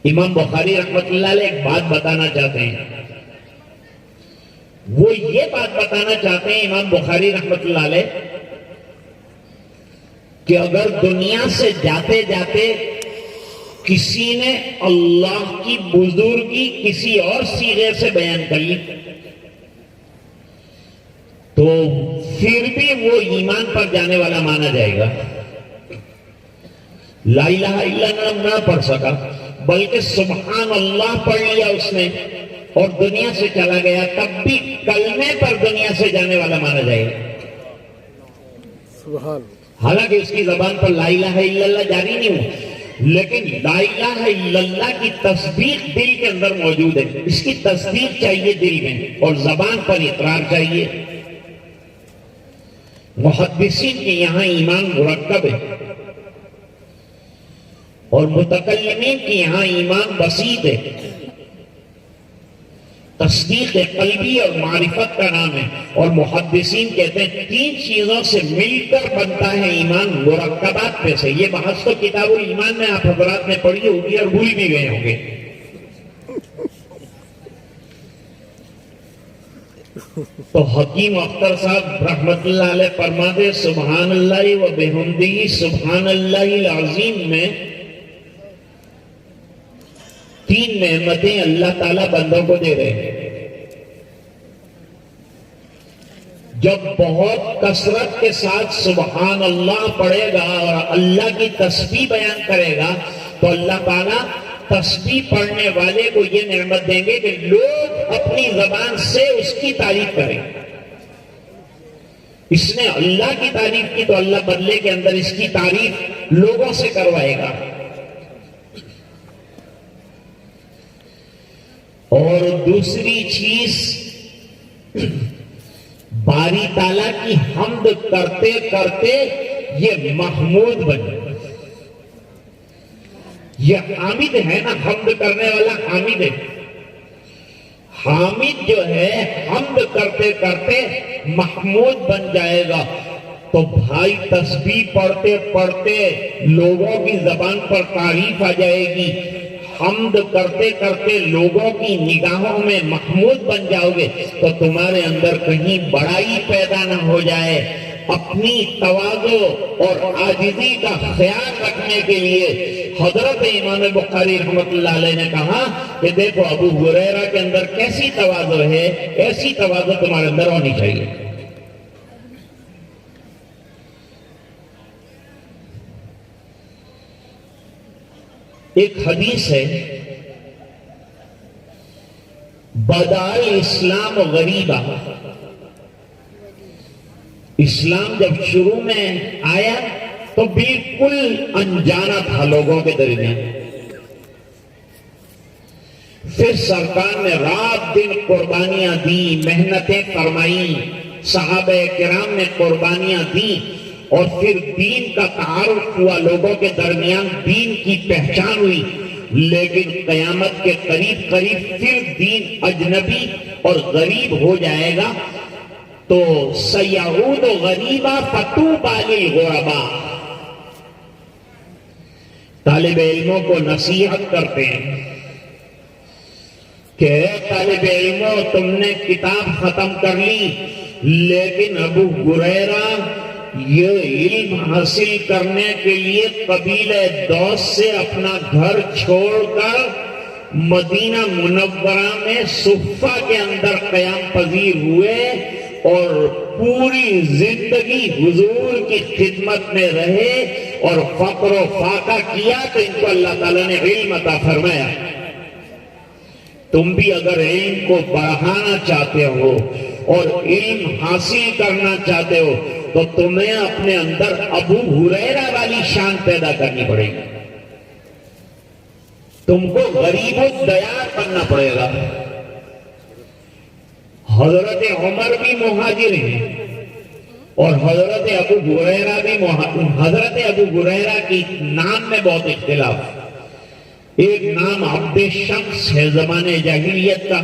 امام بخاری رحمت اللہ علیہ ایک بات بتانا چاہتے ہیں. وہ یہ بات بتانا چاہتے ہیں امام بخاری رحمت اللہ علیہ کہ اگر دنیا سے جاتے جاتے کسی نے اللہ کی بزرگی کسی اور صیغے سے بیان کر لی تو پھر بھی وہ ایمان پر جانے والا مانا جائے گا. لا الہ الا اللہ نہ پڑھ سکا بلکہ سبحان اللہ پڑھ لیا اس نے اور دنیا سے چلا گیا تب بھی کلمے پر دنیا سے جانے والا مانا جائے گا. حالانکہ اس کی زبان پر لا الہ الا اللہ جاری نہیں ہو، لیکن لا الہ الا اللہ کی تصدیق دل کے اندر موجود ہے. اس کی تصدیق چاہیے دل میں اور زبان پر اقرار چاہیے. محدثین کے یہاں ایمان مرکب ہے اور متکلمین کے یہاں ایمان بسیط ہے. تصدیق قلبی اور معرفت کا نام ہے، اور محدثین کہتے ہیں 3 چیزوں سے مل کر بنتا ہے ایمان مرکبات میں سے. یہ بحث تو کتاب الایمان میں آپ حضرات نے پڑھی ہوگی اور بھول بھی گئے ہوں گے. تو حکیم اختر صاحب رحمت اللہ علیہ فرماتے سبحان اللہ و بحمدہ سبحان اللہ العظیم میں 3 نعمتیں اللہ تعالیٰ بندوں کو دے رہے ہیں. جب بہت کثرت کے ساتھ سبحان اللہ پڑھے گا اور اللہ کی تسبیح بیان کرے گا تو اللہ تعالیٰ تسبیح پڑھنے والے کو یہ نعمت دیں گے کہ لوگ اپنی زبان سے اس کی تعریف کریں. اس نے اللہ کی تعریف کی تو اللہ بدلے کے اندر اس کی تعریف لوگوں سے کروائے گا. اور دوسری چیز باری تعالیٰ کی حمد کرتے کرتے یہ محمود بنے. یہ حامد ہے نا، حمد کرنے والا حامد ہے. حامد جو ہے حمد کرتے کرتے محمود بن جائے گا. تو بھائی تسبیح پڑھتے پڑھتے لوگوں کی زبان پر تعریف آ جائے گی، حمد کرتے کرتے لوگوں کی نگاہوں میں محمود بن جاؤ گے تو تمہارے اندر کہیں بڑائی پیدا نہ ہو جائے. اپنی تواضع اور عاجزی کا خیال رکھنے کے لیے حضرت امام بخاری رحمۃ اللہ علیہ نے کہا کہ دیکھو ابو ہریرہ کے اندر کیسی تواضع ہے، ایسی تواضع تمہارے اندر ہونی چاہیے. ایک حدیث ہے، بدال اسلام غریبا، اسلام جب شروع میں آیا تو بالکل انجانا تھا لوگوں کے درمیان. پھر سرکار نے رات دن قربانیاں دی، محنتیں فرمائیں، صحابہ کرام نے قربانیاں دی، اور پھر دین کا تعارف ہوا، لوگوں کے درمیان دین کی پہچان ہوئی. لیکن قیامت کے قریب پھر دین اجنبی اور غریب ہو جائے گا. تو سیعود غریبا فطوبی للغرباء، طالب علموں کو نصیحت کرتے ہیں کہ اے طالب علموں، تم نے کتاب ختم کر لی، لیکن ابو ہریرہ یہ علم حاصل کرنے کے لیے قبیلہ دوس سے اپنا گھر چھوڑ کر مدینہ منورہ میں صفہ کے اندر قیام پذیر ہوئے اور پوری زندگی حضور کی خدمت میں رہے اور فقر و فاقہ کیا، تو ان کو اللہ تعالیٰ نے علم عطا فرمایا. تم بھی اگر علم کو بڑھانا چاہتے ہو اور علم حاصل کرنا چاہتے ہو تو تمہیں اپنے اندر ابو ہریرہ والی شان پیدا کرنی پڑے گی. تم کو غریب و دیار بننا پڑے گا. حضرت عمر بھی مہاجر ہیں اور حضرت ابو ہریرہ بھی حضرت ابو ہریرہ کی نام میں بہت اختلاف. ایک نام عبد شمس ہے زمانے جاہلیت کا،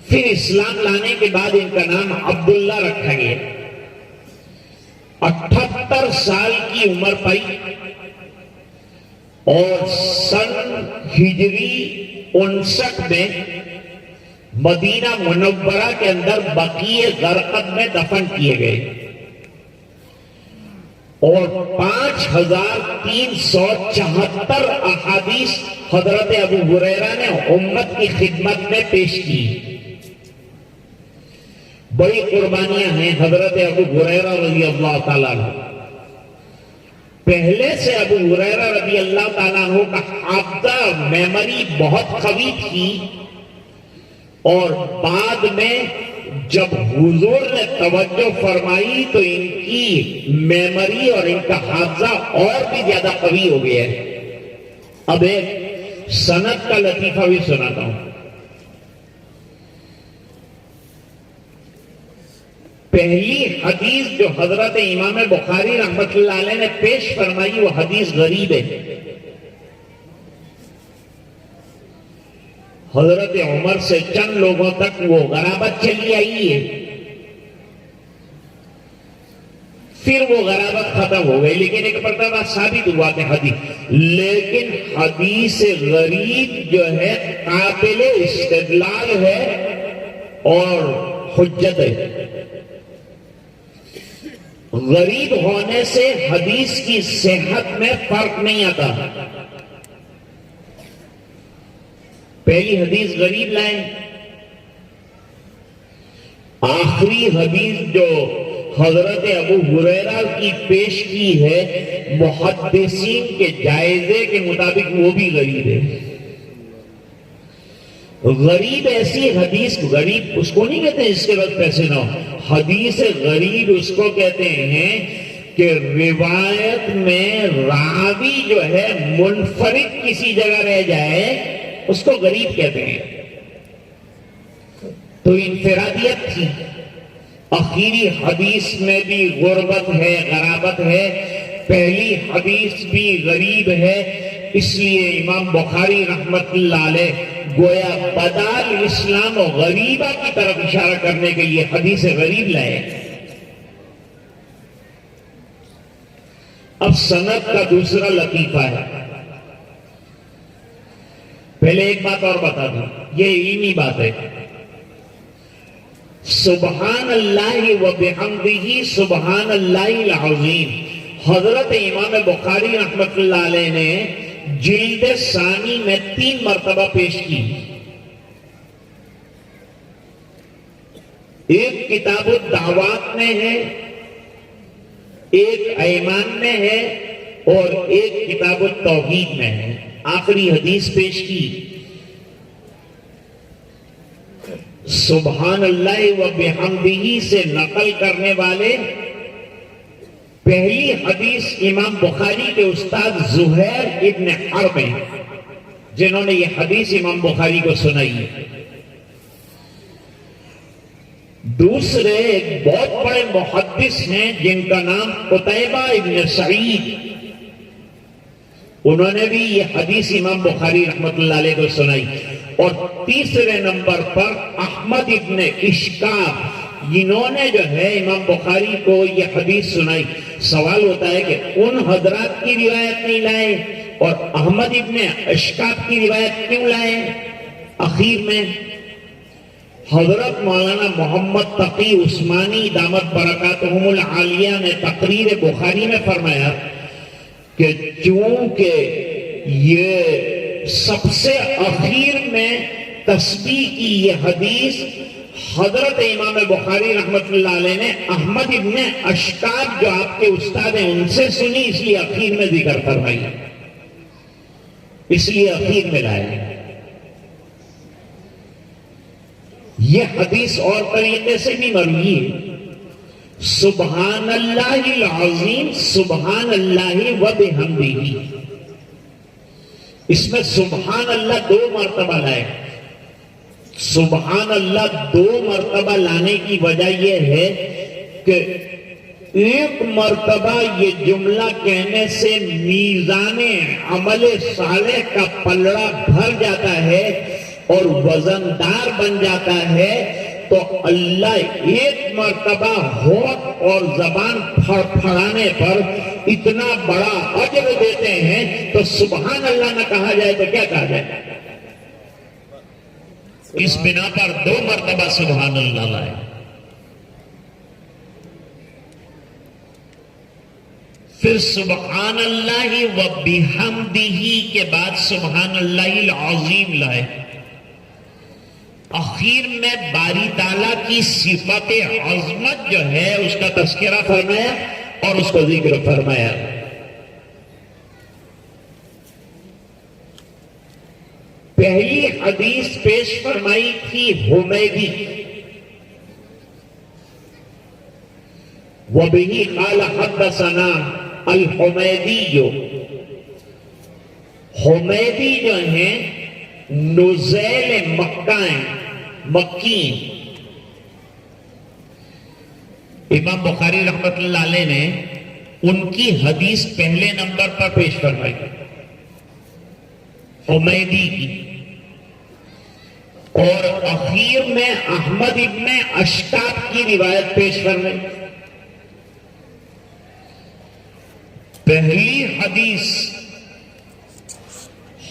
پھر اسلام لانے کے بعد ان کا نام عبداللہ رکھا گیا. 78 سال کی عمر پائی اور سن ہجری 59 میں مدینہ منورہ کے اندر بقیع غرقد میں دفن کیے گئے اور 5374 احادیث حضرت ابو ہریرہ نے امت کی خدمت میں پیش کی. بڑی قربانیاں ہیں حضرت ابو ہریرہ رضی اللہ تعالیٰ عنہ. پہلے سے ابو ہریرہ رضی اللہ تعالیٰ عنہ کا حافظہ میموری بہت قوی تھی، اور بعد میں جب حضور نے توجہ فرمائی تو ان کی میموری اور ان کا حافظہ اور بھی زیادہ قوی ہو گیا ہے. اب ایک سند کا لطیفہ بھی سناتا ہوں. پہلی حدیث جو حضرت امام بخاری رحمۃ اللہ علیہ نے پیش فرمائی وہ حدیث غریب ہے. حضرت عمر سے چند لوگوں تک وہ غرابت چلی آئی ہے، پھر وہ غرابت ختم ہو گئی، لیکن ایک مرتبہ ثابت ہوا کہ لیکن حدیث غریب جو ہے قابل استدلال ہے اور حجت ہے. غریب ہونے سے حدیث کی صحت میں فرق نہیں آتا. پہلی حدیث غریب لائیں. آخری حدیث جو حضرت ابو ہریرہ کی پیش کی ہے محدثین کے جائزے کے مطابق وہ بھی غریب ہے. غریب ایسی حدیث، غریب اس کو نہیں کہتے ہیں اس کے بعد پیسے نہ ہو. حدیث غریب اس کو کہتے ہیں کہ روایت میں راوی جو ہے منفرد کسی جگہ رہ جائے اس کو غریب کہتے ہیں. تو انفرادیت تھی. آخری حدیث میں بھی غربت ہے، غرابت ہے. پہلی حدیث بھی غریب ہے. اس لیے امام بخاری رحمت اللہ علیہ گویا بدال اسلام و غریبہ کی طرف اشارہ کرنے کے لیے حدیث غریب لائے. اب سند کا دوسرا لطیفہ ہے. پہلے ایک بات اور بتا دوں، یہ علمی بات ہے. سبحان اللہ و بحمدہ سبحان اللہ العظیم حضرت امام بخاری رحمۃ اللہ علیہ نے جلد ثانی میں 3 مرتبہ پیش کی. ایک کتاب الدعوات میں ہے، ایک ایمان میں ہے، اور ایک کتاب التوحید میں ہے. آخری حدیث پیش کی، سبحان اللہ و بحمدہ سے نقل کرنے والے پہلی حدیث امام بخاری کے استاد زہیر ابن حرب ہیں، جنہوں نے یہ حدیث امام بخاری کو سنائی ہے. دوسرے ایک بہت بڑے محدث ہیں جن کا نام قتیبہ ابن سعید، انہوں نے بھی یہ حدیث امام بخاری رحمۃ اللہ علیہ کو سنائی. اور تیسرے نمبر پر احمد ابن اشکاب، انہوں نے جو ہے امام بخاری کو یہ حدیث سنائی. سوال ہوتا ہے کہ ان حضرات کی روایت نہیں لائے اور احمد ابن اشکاب کی روایت کیوں لائے؟ اخیر میں حضرت مولانا محمد تقی عثمانی دامت برکاتہم العالیہ نے تقریر بخاری میں فرمایا کہ چونکہ یہ سب سے اخیر میں تسبیح کی یہ حدیث حضرت امام بخاری رحمۃ اللہ علیہ نے احمد ابن اشکاب جو آپ کے استاد ہیں ان سے سنی، اس لیے اخیر میں ذکر فرمائی، اس لیے اخیر میں لائے. یہ حدیث اور طریقے سے بھی مروی ہے، سبحان اللہ العظیم سبحان اللہ و بحمدہ. اس میں سبحان اللہ 2 مرتبہ لائے. سبحان اللہ 2 مرتبہ لانے کی وجہ یہ ہے کہ ایک مرتبہ یہ جملہ کہنے سے میزان عمل صالح کا پلڑا بھر جاتا ہے اور وزندار بن جاتا ہے، تو اللہ ایک مرتبہ ہونٹ اور زبان پھڑپھڑانے پر اتنا بڑا اجر دیتے ہیں. تو سبحان اللہ نہ کہا جائے تو کیا کہا جائے؟ اس بنا پر 2 مرتبہ سبحان اللہ لائے. پھر سبحان اللہ و بحمدہ کے بعد سبحان اللہ العظیم لائے. اخیر میں باری تعالیٰ کی صفت عظمت جو ہے اس کا تذکرہ فرمایا اور اس کو ذکر فرمایا. پہلی حدیث پیش فرمائی تھی حمیدی، وَبِهِ قَالَ حَدَّثَنَا الحمیدی. حمیدی جو ہیں نزیل مکہ ہیں، مکی. امام بخاری رحمۃ اللہ علیہ نے ان کی حدیث پہلے نمبر پر پیش فرمائی، حمیدی کی، اور اخیر میں احمد ابن اشکاب کی روایت پیش فرمائی. پہلی حدیث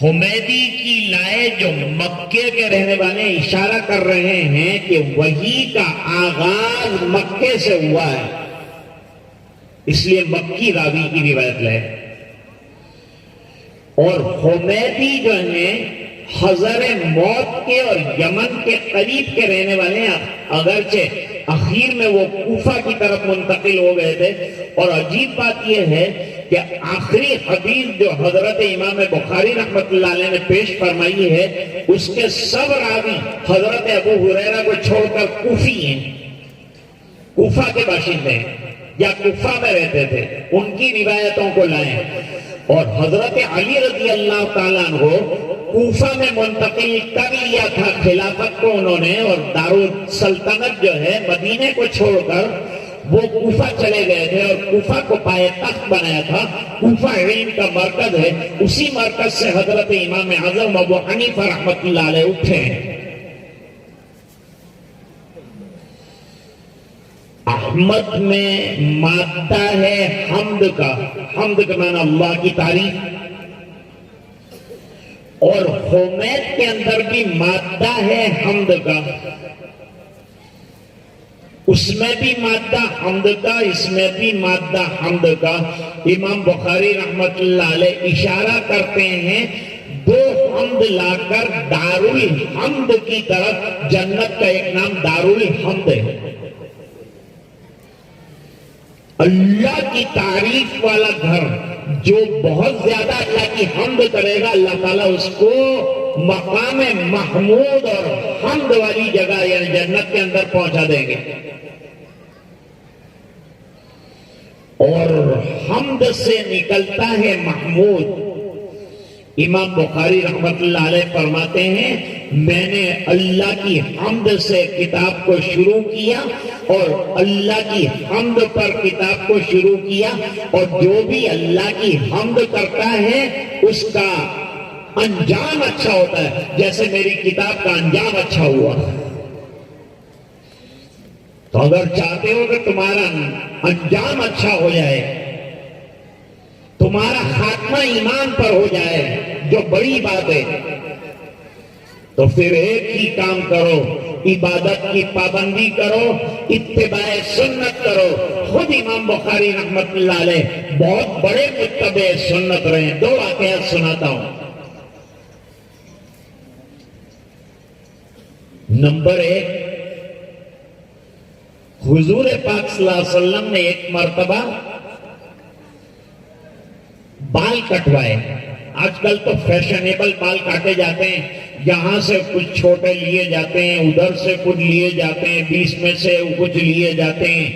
حمیدی کی لائے جو مکے کے رہنے والے اشارہ کر رہے ہیں کہ وحی کا آغاز مکے سے ہوا ہے، اس لیے مکی راوی کی روایت لائے. اور حمیدی جو ہیں حضر موت کے اور یمن کے قریب کے رہنے والے ہیں، اگرچہ اخیر میں وہ کوفہ کی طرف منتقل ہو گئے تھے. اور عجیب بات یہ ہے کہ آخری حدیث جو حضرت امام بخاری رحمۃ اللہ علیہ نے پیش فرمائی ہے اس کے سب راوی حضرت ابو ہریرہ کو چھوڑ کر کوفی ہیں، کوفہ کے باشندے ہیں یا کوفہ میں رہتے تھے، ان کی روایتوں کو لائیں. اور حضرت علی رضی اللہ تعالیٰ عنہ کوفہ میں منتقل کر لیا تھا خلافت کو انہوں نے، اور دارالسلطنت جو ہے مدینے کو چھوڑ کر وہ کوفہ چلے گئے تھے اور کوفہ کو پائے تخت بنایا تھا. کوفہ علم کا مرکز ہے، اسی مرکز سے حضرت امام اعظم ابو حنیفہ رحمۃ اللہ علیہ اٹھے ہیں. احمد میں مادہ ہے حمد کا، حمد کا معنی اللہ کی تعریف، اور حمید کے اندر بھی مادہ ہے حمد کا، اس میں بھی مادہ حمد کا، اس میں بھی مادہ حمد کا۔ امام بخاری رحمت اللہ علیہ اشارہ کرتے ہیں دو حمد لا کر دارالحمد کی طرف، جنت کا ایک نام دارالحمد ہے۔ اللہ کی تعریف والا گھر جو بہت زیادہ اللہ کی حمد کرے گا، اللہ تعالیٰ اس کو مقام محمود اور حمد والی جگہ یعنی جنت کے اندر پہنچا دیں گے۔ اور حمد سے نکلتا ہے محمود۔ امام بخاری رحمت اللہ علیہ فرماتے ہیں میں نے اللہ کی حمد سے کتاب کو شروع کیا اور اللہ کی حمد پر کتاب کو شروع کیا، اور جو بھی اللہ کی حمد کرتا ہے اس کا انجام اچھا ہوتا ہے، جیسے میری کتاب کا انجام اچھا ہوا۔ تو اگر چاہتے ہو کہ تمہارا انجام اچھا ہو جائے، تمہارا خاتمہ ایمان پر ہو جائے، جو بڑی بات ہے، تو پھر ایک ہی کام کرو، عبادت کی پابندی کرو، اتباع سنت کرو۔ خود امام بخاری رحمت اللہ علیہ بہت بڑے متبع سنت رہے ہیں۔ دو واقعات سناتا ہوں۔ نمبر 1، حضور پاک صلی اللہ علیہ وسلم نے ایک مرتبہ بال کٹوائے۔ آج کل تو فیشنیبل بال کاٹے جاتے ہیں، یہاں سے کچھ چھوٹے لیے جاتے ہیں، ادھر سے کچھ لیے جاتے ہیں، بیچ میں سے کچھ لیے جاتے ہیں۔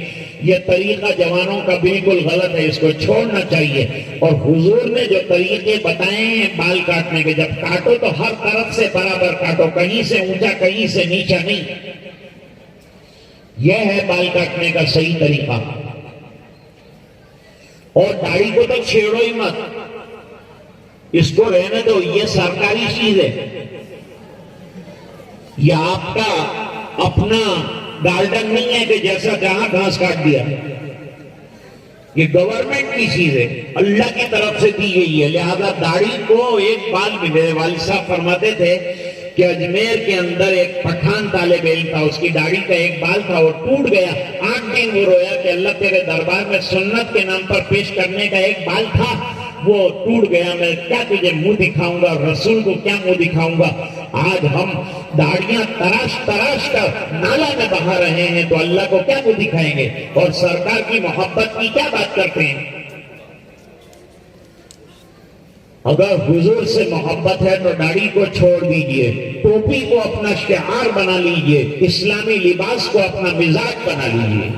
یہ طریقہ جوانوں کا بالکل غلط ہے، اس کو چھوڑنا چاہیے۔ اور حضور نے جو طریقے بتائے ہیں بال کاٹنے کے، جب کاٹو تو ہر طرف سے برابر کاٹو، کہیں سے اونچا کہیں سے نیچا نہیں۔ یہ ہے بال کاٹنے کا صحیح طریقہ۔ اور داڑھی کو تو چھیڑو ہی مت، اس کو رہنے دو، یہ سرکاری چیز ہے، یہ آپ کا اپنا گارڈن نہیں ہے کہ جیسا جہاں گھاس کاٹ دیا۔ یہ گورنمنٹ کی چیز ہے، اللہ کی طرف سے دی گئی ہے، لہذا داڑھی کو ایک بال ملے۔ والد صاحب فرماتے تھے کہ اجمیر کے اندر ایک پٹھان طالب علم تھا، اس کی داڑھی کا ایک بال تھا، وہ ٹوٹ گیا۔ 8 دن وہ رویا کہ اللہ تیرے دربار میں سنت کے نام پر پیش کرنے کا ایک بال تھا، وہ ٹوٹ گیا، میں کیا تجھے منہ دکھاؤں گا، رسول کو کیا منہ دکھاؤں گا۔ آج ہم داڑیاں تراش تراش کر نالا میں بہا رہے ہیں تو اللہ کو کیا منہ دکھائیں گے، اور سرکار کی محبت کی کیا بات کرتے ہیں۔ اگر حضور سے محبت ہے تو داڑھی کو چھوڑ دیجئے، ٹوپی کو اپنا شعار بنا لیجئے، اسلامی لباس کو اپنا مزاج بنا لیجئے۔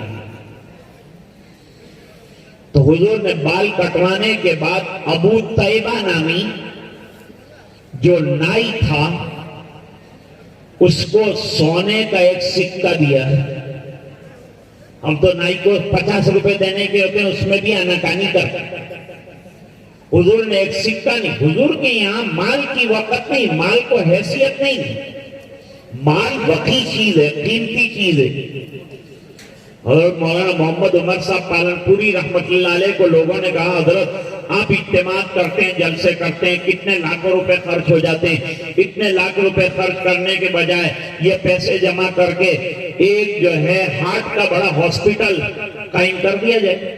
تو حضور نے بال کٹوانے کے بعد ابو طیبہ نامی جو نائی تھا اس کو سونے کا ایک سکہ دیا۔ ہم تو نائی کو 50 روپے دینے کے ہوتے ہیں، اس میں بھی آناکانی کرتے ہیں۔ حضور نے ایک سکہ نہیں، حضور کے یہاں مال کی وقت نہیں، مال کو حیثیت نہیں، مال وقی چیز ہے، قیمتی چیز ہے۔ حضرت مولانا محمد عمر صاحب پالنپوری رحمت اللہ علیہ کو لوگوں نے کہا حضرت آپ اجتماع کرتے ہیں، جلسے کرتے ہیں، کتنے لاکھوں روپے خرچ ہو جاتے ہیں، اتنے لاکھ روپے خرچ کرنے کے بجائے یہ پیسے جمع کر کے ایک جو ہے ہارٹ کا بڑا ہاسپٹل قائم کر دیا جائے۔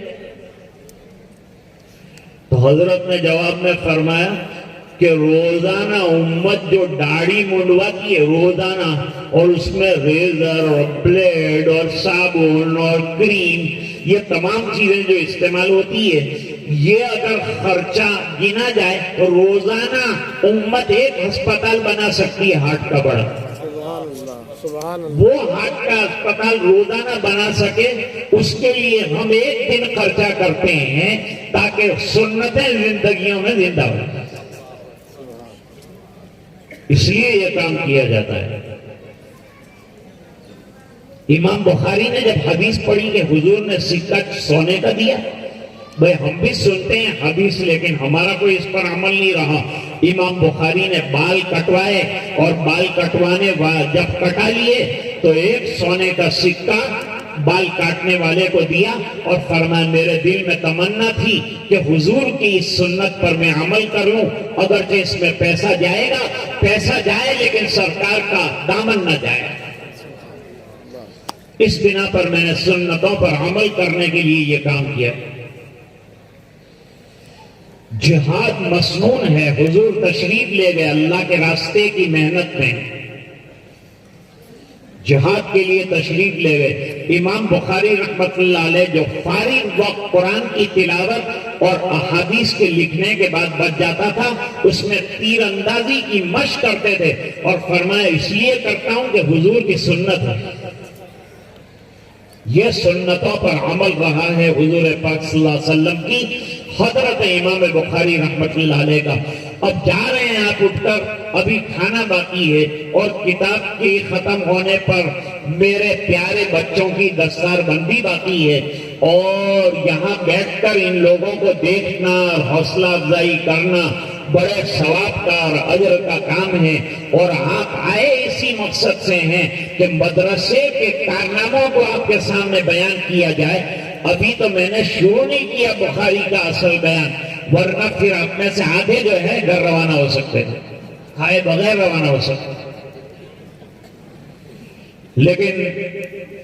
تو حضرت نے جواب میں فرمایا کہ روزانہ امت جو داڑھی منڈواتی ہے روزانہ، اور اس میں ریزر اور بلیڈ اور صابن اور کریم، یہ تمام چیزیں جو استعمال ہوتی ہے، یہ اگر خرچہ گنا جائے تو روزانہ امت ایک ہسپتال بنا سکتی ہے ہارٹ کا بڑا۔ وہ ہارٹ کا اسپتال روزانہ بنا سکے، اس کے لیے ہم ایک دن خرچہ کرتے ہیں تاکہ سنتیں زندگیوں میں زندہ ہو۔ اس لیے یہ کام کیا جاتا ہے۔ امام بخاری نے جب حدیث پڑھی کہ حضور نے سکہ سونے کا دیا، بھئی ہم بھی سنتے ہیں حدیث لیکن ہمارا کوئی اس پر عمل نہیں رہا۔ امام بخاری نے بال کٹوائے، اور بال کٹوانے جب کٹا لیے تو ایک سونے کا سکہ بال کاٹنے والے کو دیا اور فرمایا میرے دل میں تمنا تھی کہ حضور کی اس سنت پر میں عمل کر لوں، اگرچہ اس میں پیسہ جائے گا، پیسہ جائے لیکن سرکار کا دامن نہ جائے۔ اس بنا پر میں نے سنتوں پر عمل کرنے کے لیے یہ کام کیا۔ جہاد مسنون ہے، حضور تشریف لے گئے اللہ کے راستے کی محنت میں، جہاد کے لیے تشریف لے گئے۔ امام بخاری رحمۃ اللہ علیہ جو فارغ وقت قرآن کی تلاوت اور احادیث کے لکھنے کے بعد بچ جاتا تھا، اس میں تیر اندازی کی مشق کرتے تھے اور فرمایا اس لیے کرتا ہوں کہ حضور کی سنت ہے۔ یہ سنتوں پر عمل رہا ہے حضور پاک صلی اللہ علیہ وسلم کی، حضرت امام بخاری رحمۃ اللہ علیہ کا۔ اب جا رہے ہیں آپ اٹھ کر، ابھی کھانا باقی ہے اور کتاب کی ختم ہونے پر میرے پیارے بچوں کی دستار بندی باقی ہے، اور یہاں بیٹھ کر ان لوگوں کو دیکھنا اور حوصلہ افزائی کرنا بڑے ثواب کا اور اجر کا کام ہے۔ اور آپ آئے اسی مقصد سے ہیں کہ مدرسے کے کارناموں کو آپ کے سامنے بیان کیا جائے۔ ابھی تو میں نے شروع نہیں کیا بخاری کا اصل بیان، ورنہ پھر آپ میں سے آدھے جو ہے گھر روانہ ہو سکتے تھے، کھائے بغیر روانہ ہو سکتے۔ لیکن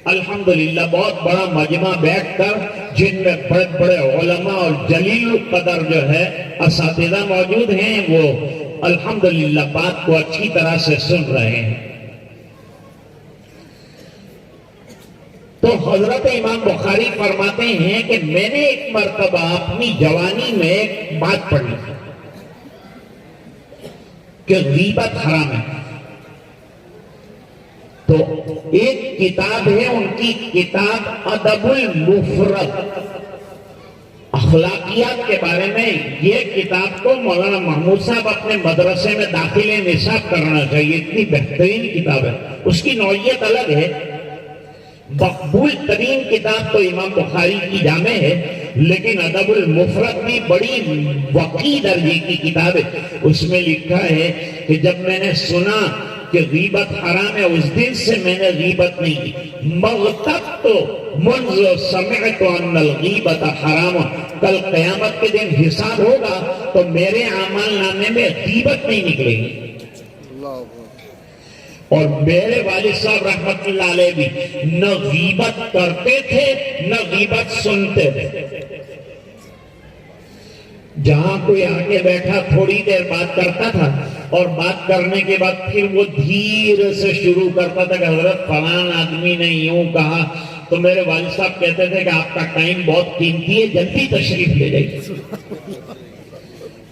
الحمدللہ بہت بڑا مجمع بیٹھ کر، جن میں بڑے بڑے علماء اور جلیل القدر جو ہے اساتذہ موجود ہیں، وہ الحمدللہ بات کو اچھی طرح سے سن رہے ہیں۔ تو حضرت امام بخاری فرماتے ہیں کہ میں نے ایک مرتبہ اپنی جوانی میں ایک بات پڑھی کہ غیبت حرام ہے۔ تو ایک کتاب ہے ان کی، کتاب ادب المفرد، اخلاقیات کے بارے میں۔ یہ کتاب کو مولانا محمود صاحب اپنے مدرسے میں داخل نصاب کرنا چاہیے، اتنی بہترین کتاب ہے، اس کی نوعیت الگ ہے۔ مقبول ترین کتاب تو امام بخاری کی جامع ہے، لیکن ادب المفرد بھی بڑی وقی درجے کی کتاب ہے۔ اس میں لکھا ہے کہ جب میں نے سنا کہ غیبت حرام ہے، اس دن سے میں نے غیبت نہیں کی۔ مغتبت منذ سمعت ان الغیبت حرام، کل قیامت کے دن حساب ہوگا تو میرے اعمال نامے میں غیبت نہیں نکلے گی۔ اور میرے والد صاحب رحمت اللہ علیہ بھی نہ غیبت کرتے تھے نہ غیبت سنتے تھے۔ جہاں کوئی آگے بیٹھا تھوڑی دیر بات کرتا تھا اور بات کرنے کے بعد پھر وہ دھیرے سے شروع کرتا تھا کہ حضرت فلان آدمی نے یوں کہا، تو میرے والد صاحب کہتے تھے کہ آپ کا ٹائم بہت قیمتی ہے، جلدی تشریف لے جائیے۔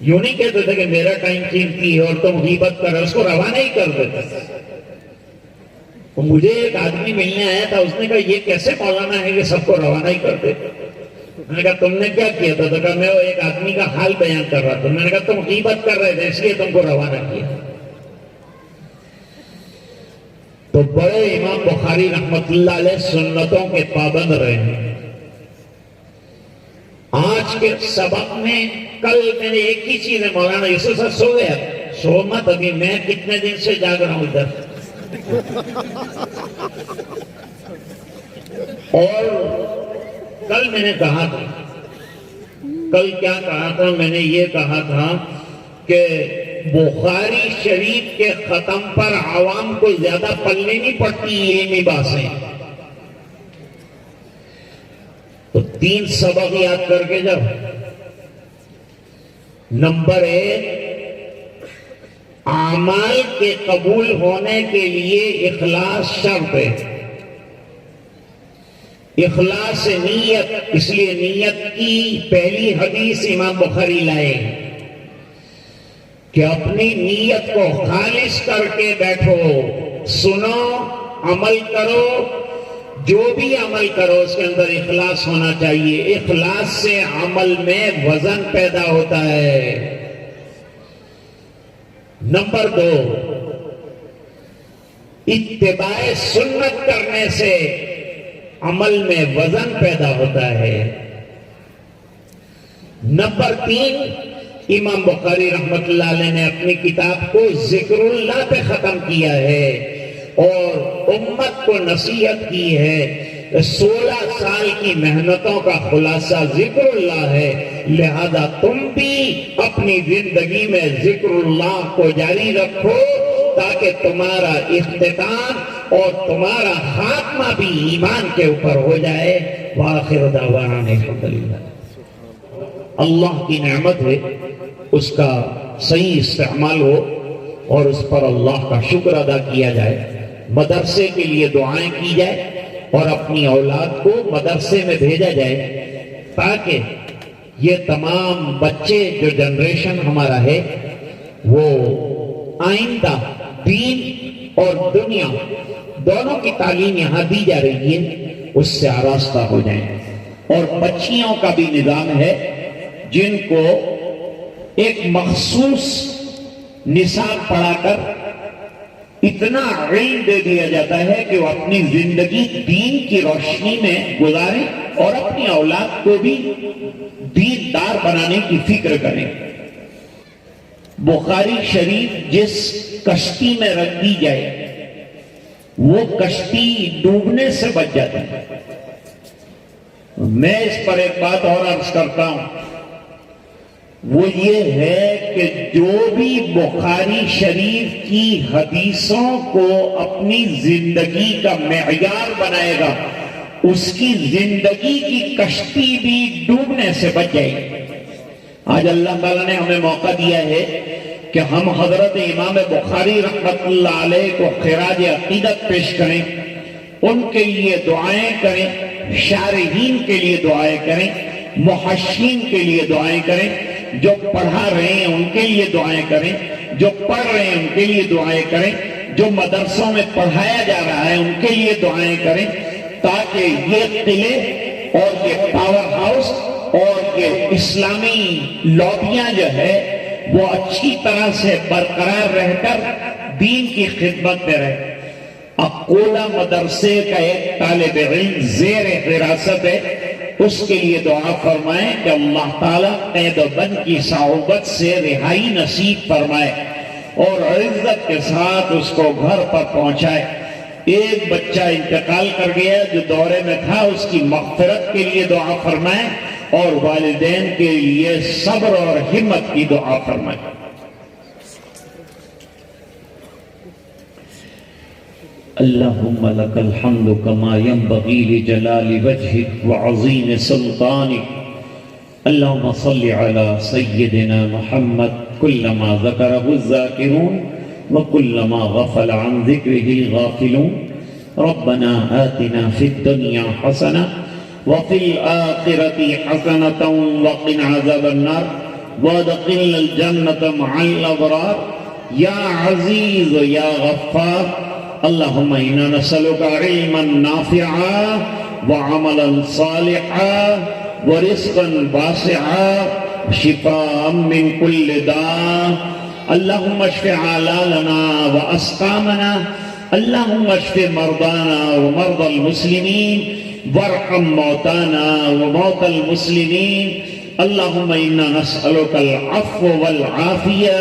یوں نہیں کہتے تھے کہ میرا ٹائم قیمتی ہے اور تم غیبت کر رہے، اس کو روانہ ہی کر دیتے۔ مجھے ایک آدمی ملنے آیا تھا، اس نے کہا یہ کیسے مولانا ہے کہ سب کو روانہ ہی کرتے؟ میں نے کہا تم نے کیا کیا تھا؟ تو کہا میں وہ ایک آدمی کا حال بیان کر رہا تھا۔ میں نے کہا تم غیبت کر رہے تھے اس لیے تم کو روانہ کیا۔ تو بڑے امام بخاری رحمت اللہ علیہ سنتوں کے پابند رہے ہیں۔ آج کے سبق میں کل میں نے ایک ہی چیز ہے، مولانا یوسف صاحب سو گیا؟ سو مت، ابھی میں کتنے دن سے جاگ رہا ہوں ادھر۔ اور کل میں نے کہا تھا، کل کیا کہا تھا؟ میں نے یہ کہا تھا کہ بخاری شریف کے ختم پر عوام کو زیادہ پلنے نہیں پڑتی علمی باتیں۔ تو 3 سبق یاد کر کے جب، نمبر 1، اعمال کے قبول ہونے کے لیے اخلاص شرط ہے۔ اخلاص نیت، اس لیے نیت کی پہلی حدیث امام بخاری لائے کہ اپنی نیت کو خالص کر کے بیٹھو، سنو، عمل کرو، جو بھی عمل کرو اس کے اندر اخلاص ہونا چاہیے۔ اخلاص سے عمل میں وزن پیدا ہوتا ہے۔ نمبر 2، اتباع سنت کرنے سے عمل میں وزن پیدا ہوتا ہے۔ نمبر 3، امام بخاری رحمت اللہ علیہ نے اپنی کتاب کو ذکر اللہ پہ ختم کیا ہے اور امت کو نصیحت کی ہے 16 سال کی محنتوں کا خلاصہ ذکر اللہ ہے، لہذا تم بھی اپنی زندگی میں ذکر اللہ کو جاری رکھو تاکہ تمہارا اختتام اور تمہارا خاتمہ بھی ایمان کے اوپر ہو جائے۔ وآخر دعوانا الحمدللہ۔ اللہ کی نعمت ہے، اس کا صحیح استعمال ہو اور اس پر اللہ کا شکر ادا کیا جائے، مدرسے کے لیے دعائیں کی جائے اور اپنی اولاد کو مدرسے میں بھیجا جائے تاکہ یہ تمام بچے جو جنریشن ہمارا ہے وہ آئندہ دین اور دنیا دونوں کی تعلیم یہاں دی جا رہی ہے اس سے آراستہ ہو جائیں۔ اور بچیوں کا بھی نظام ہے جن کو ایک مخصوص نصاب پڑھا کر اتنا علم دے دیا جاتا ہے کہ وہ اپنی زندگی دین کی روشنی میں گزاریں اور اپنی اولاد کو بھی دیندار بنانے کی فکر کریں۔ بخاری شریف جس کشتی میں رکھ دی جائے وہ کشتی ڈوبنے سے بچ جاتی ہے۔ میں اس پر ایک بات اور عرض کرتا ہوں، وہ یہ ہے کہ جو بھی بخاری شریف کی حدیثوں کو اپنی زندگی کا معیار بنائے گا اس کی زندگی کی کشتی بھی ڈوبنے سے بچ جائے گی۔ آج اللہ تعالیٰ نے ہمیں موقع دیا ہے کہ ہم حضرت امام بخاری رحمت اللہ علیہ کو خراج عقیدت پیش کریں، ان کے لیے دعائیں کریں، شارحین کے لیے دعائیں کریں، محشین کے لیے دعائیں کریں، جو پڑھا رہے ہیں ان کے لیے دعائیں کریں، جو پڑھ رہے ہیں ان کے لیے دعائیں کریں، جو مدرسوں میں پڑھایا جا رہا ہے ان کے لیے دعائیں کریں، تاکہ یہ قلعے اور یہ پاور ہاؤس اور یہ اسلامی لابیاں جو ہے وہ اچھی طرح سے برقرار رہ کر دین کی خدمت میں رہے۔ اکولا مدرسے کا ایک طالب علم زیر حراست ہے، اس کے لیے دعا فرمائیں کہ اللہ تعالیٰ قید و بند کی صعوبت سے رہائی نصیب فرمائے اور عزت کے ساتھ اس کو گھر پر پہنچائے۔ ایک بچہ انتقال کر گیا جو دورے میں تھا، اس کی مغفرت کے لیے دعا فرمائیں اور والدین کے لیے صبر اور ہمت کی دعا فرمائیں۔ اللہم لک الحمد کما ينبغی لجلال وجہک وعظیم سلطانک۔ اللہم صل علی سیدنا محمد کلما ذکرہ الذاکرون وکلما غفل عن ذکرہ الغافلون۔ ربنا آتنا فی الدنیا حسنہ وفی الآخرة حسنة وقنا عذاب النار وادخلنا الجنة مع الأبرار یا عزیز یا غفار۔ اللہم انا نسألک علما نافعا وعملا صالحا ورزقا واسعا شفاء من كل داء۔ اللہم اشف علالنا واسقامنا، اللہم اشف مرضانا ومرضى المسلمین وارحم موتانا وموتى المسلمین۔ اللہم انا نسألک العفو والعافیہ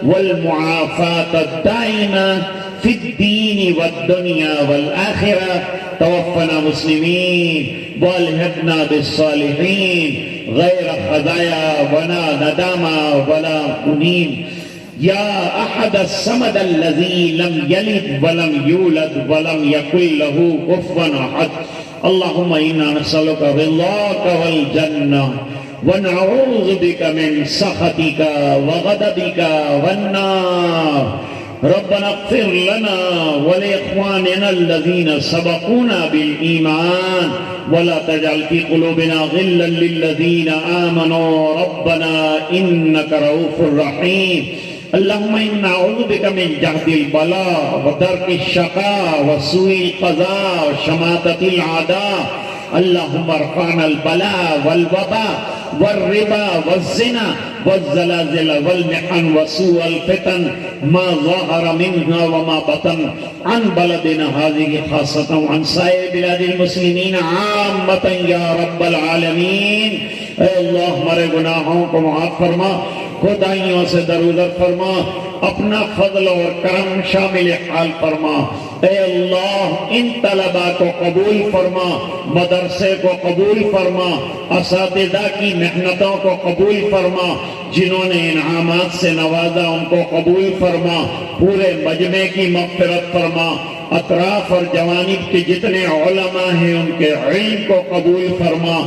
والمعافاة الدائمة فی الدین والدنیا والآخرہ۔ توفنا مسلمین والحقنا بالصالحین غیر خزایا ولا ندامہ ولا منین۔ یا احد الصمد الذی لم یلد ولم یولد ولم یکن له کفوا احد۔ اللہم انا نسألک رضاک والجنہ ونعوذ بک من سخطک وغضبک والنار۔ ربنا اغفر لنا ولإخواننا الذين سبقونا بالإيمان ولا تجعل في قلوبنا غلا للذين آمنوا ربنا إنك رؤوف رحيم۔ اللهم إنا نعوذ بك من جهد البلاء ودرك الشقاء وسوء القضاء وشماتة الأعداء۔ اللهم ارفعنا البلاء والوباء والربا والزنا والزلازل والمحن وسوء الفتن ما ظهر منها وما بطن عن بلدنا هذه خاصة وعن سائر بلاد المسلمين عامة يا رب العالمين۔ اے اللہ ہمارے گناہوں کو معاف فرما، خدائیوں سے درگزر فرما، اپنا فضل اور کرم شامل حال فرما۔ اے اللہ ان طلباء کو قبول فرما، مدرسے کو قبول فرما، اساتذہ کی محنتوں کو قبول فرما، جنہوں نے انعامات سے نوازا ان کو قبول فرما، پورے مجمع کی مغفرت فرما، اطراف اور جوانب کے جتنے علماء ہیں ان کے علم کو قبول فرما،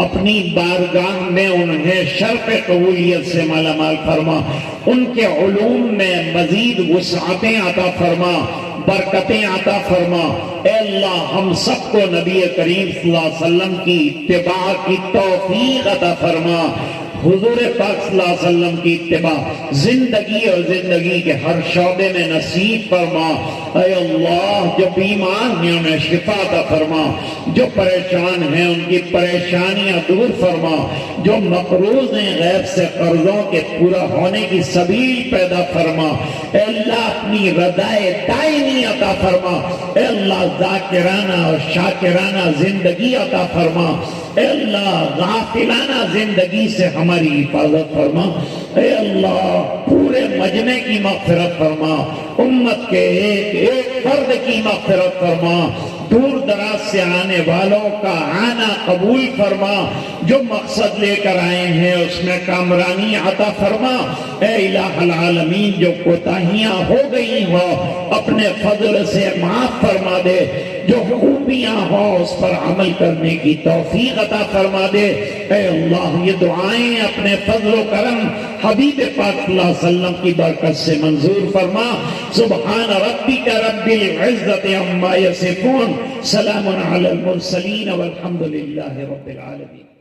اپنی بارگاہ میں انہیں شرف قبولیت سے مالا مال فرما، ان کے علوم میں مزید وسعتیں عطا فرما، برکتیں عطا فرما۔ اے اللہ ہم سب کو نبی کریم صلی اللہ علیہ وسلم کی اتباع کی توفیق عطا فرما، حضور پاک صلی اللہ علیہ وسلم کی اتباع زندگی اور زندگی کے ہر شعبے میں نصیب فرما۔ اے اللہ جو بیمار ہیں انہیں شفا عطا فرما، جو پریشان ہیں ان کی پریشانیاں دور فرما، جو مقروض ہیں غیب سے قرضوں کے پورا ہونے کی سبیل پیدا فرما۔ اے اللہ اپنی رضائے دائمی عطا فرما۔ اے اللہ ذاکرانہ اور شاکرانہ زندگی عطا فرما۔ اے اللہ غافلانہ زندگی سے ہماری حفاظت فرما۔ اے اللہ پورے مجمع کی مغفرت فرما، امت کے ایک ایک فرد کی مغفرت فرما، دور دراز سے آنے والوں کا آنا قبول فرما، جو مقصد لے کر آئے ہیں اس میں کامرانی عطا فرما۔ اے الہ العالمین جو کوتاہیاں ہو گئی ہو اپنے فضل سے معاف فرما دے، جو خوبیاں ہوں اس پر عمل کرنے کی توفیق عطا فرما دے۔ اے اللہ یہ دعائیں اپنے فضل و کرم حبیب پاک صلی اللہ علیہ وسلم کی برکت سے منظور فرما۔ سبحان ربک رب العزت عما یصفون، سلام علی المرسلین والحمد للہ رب العالمین۔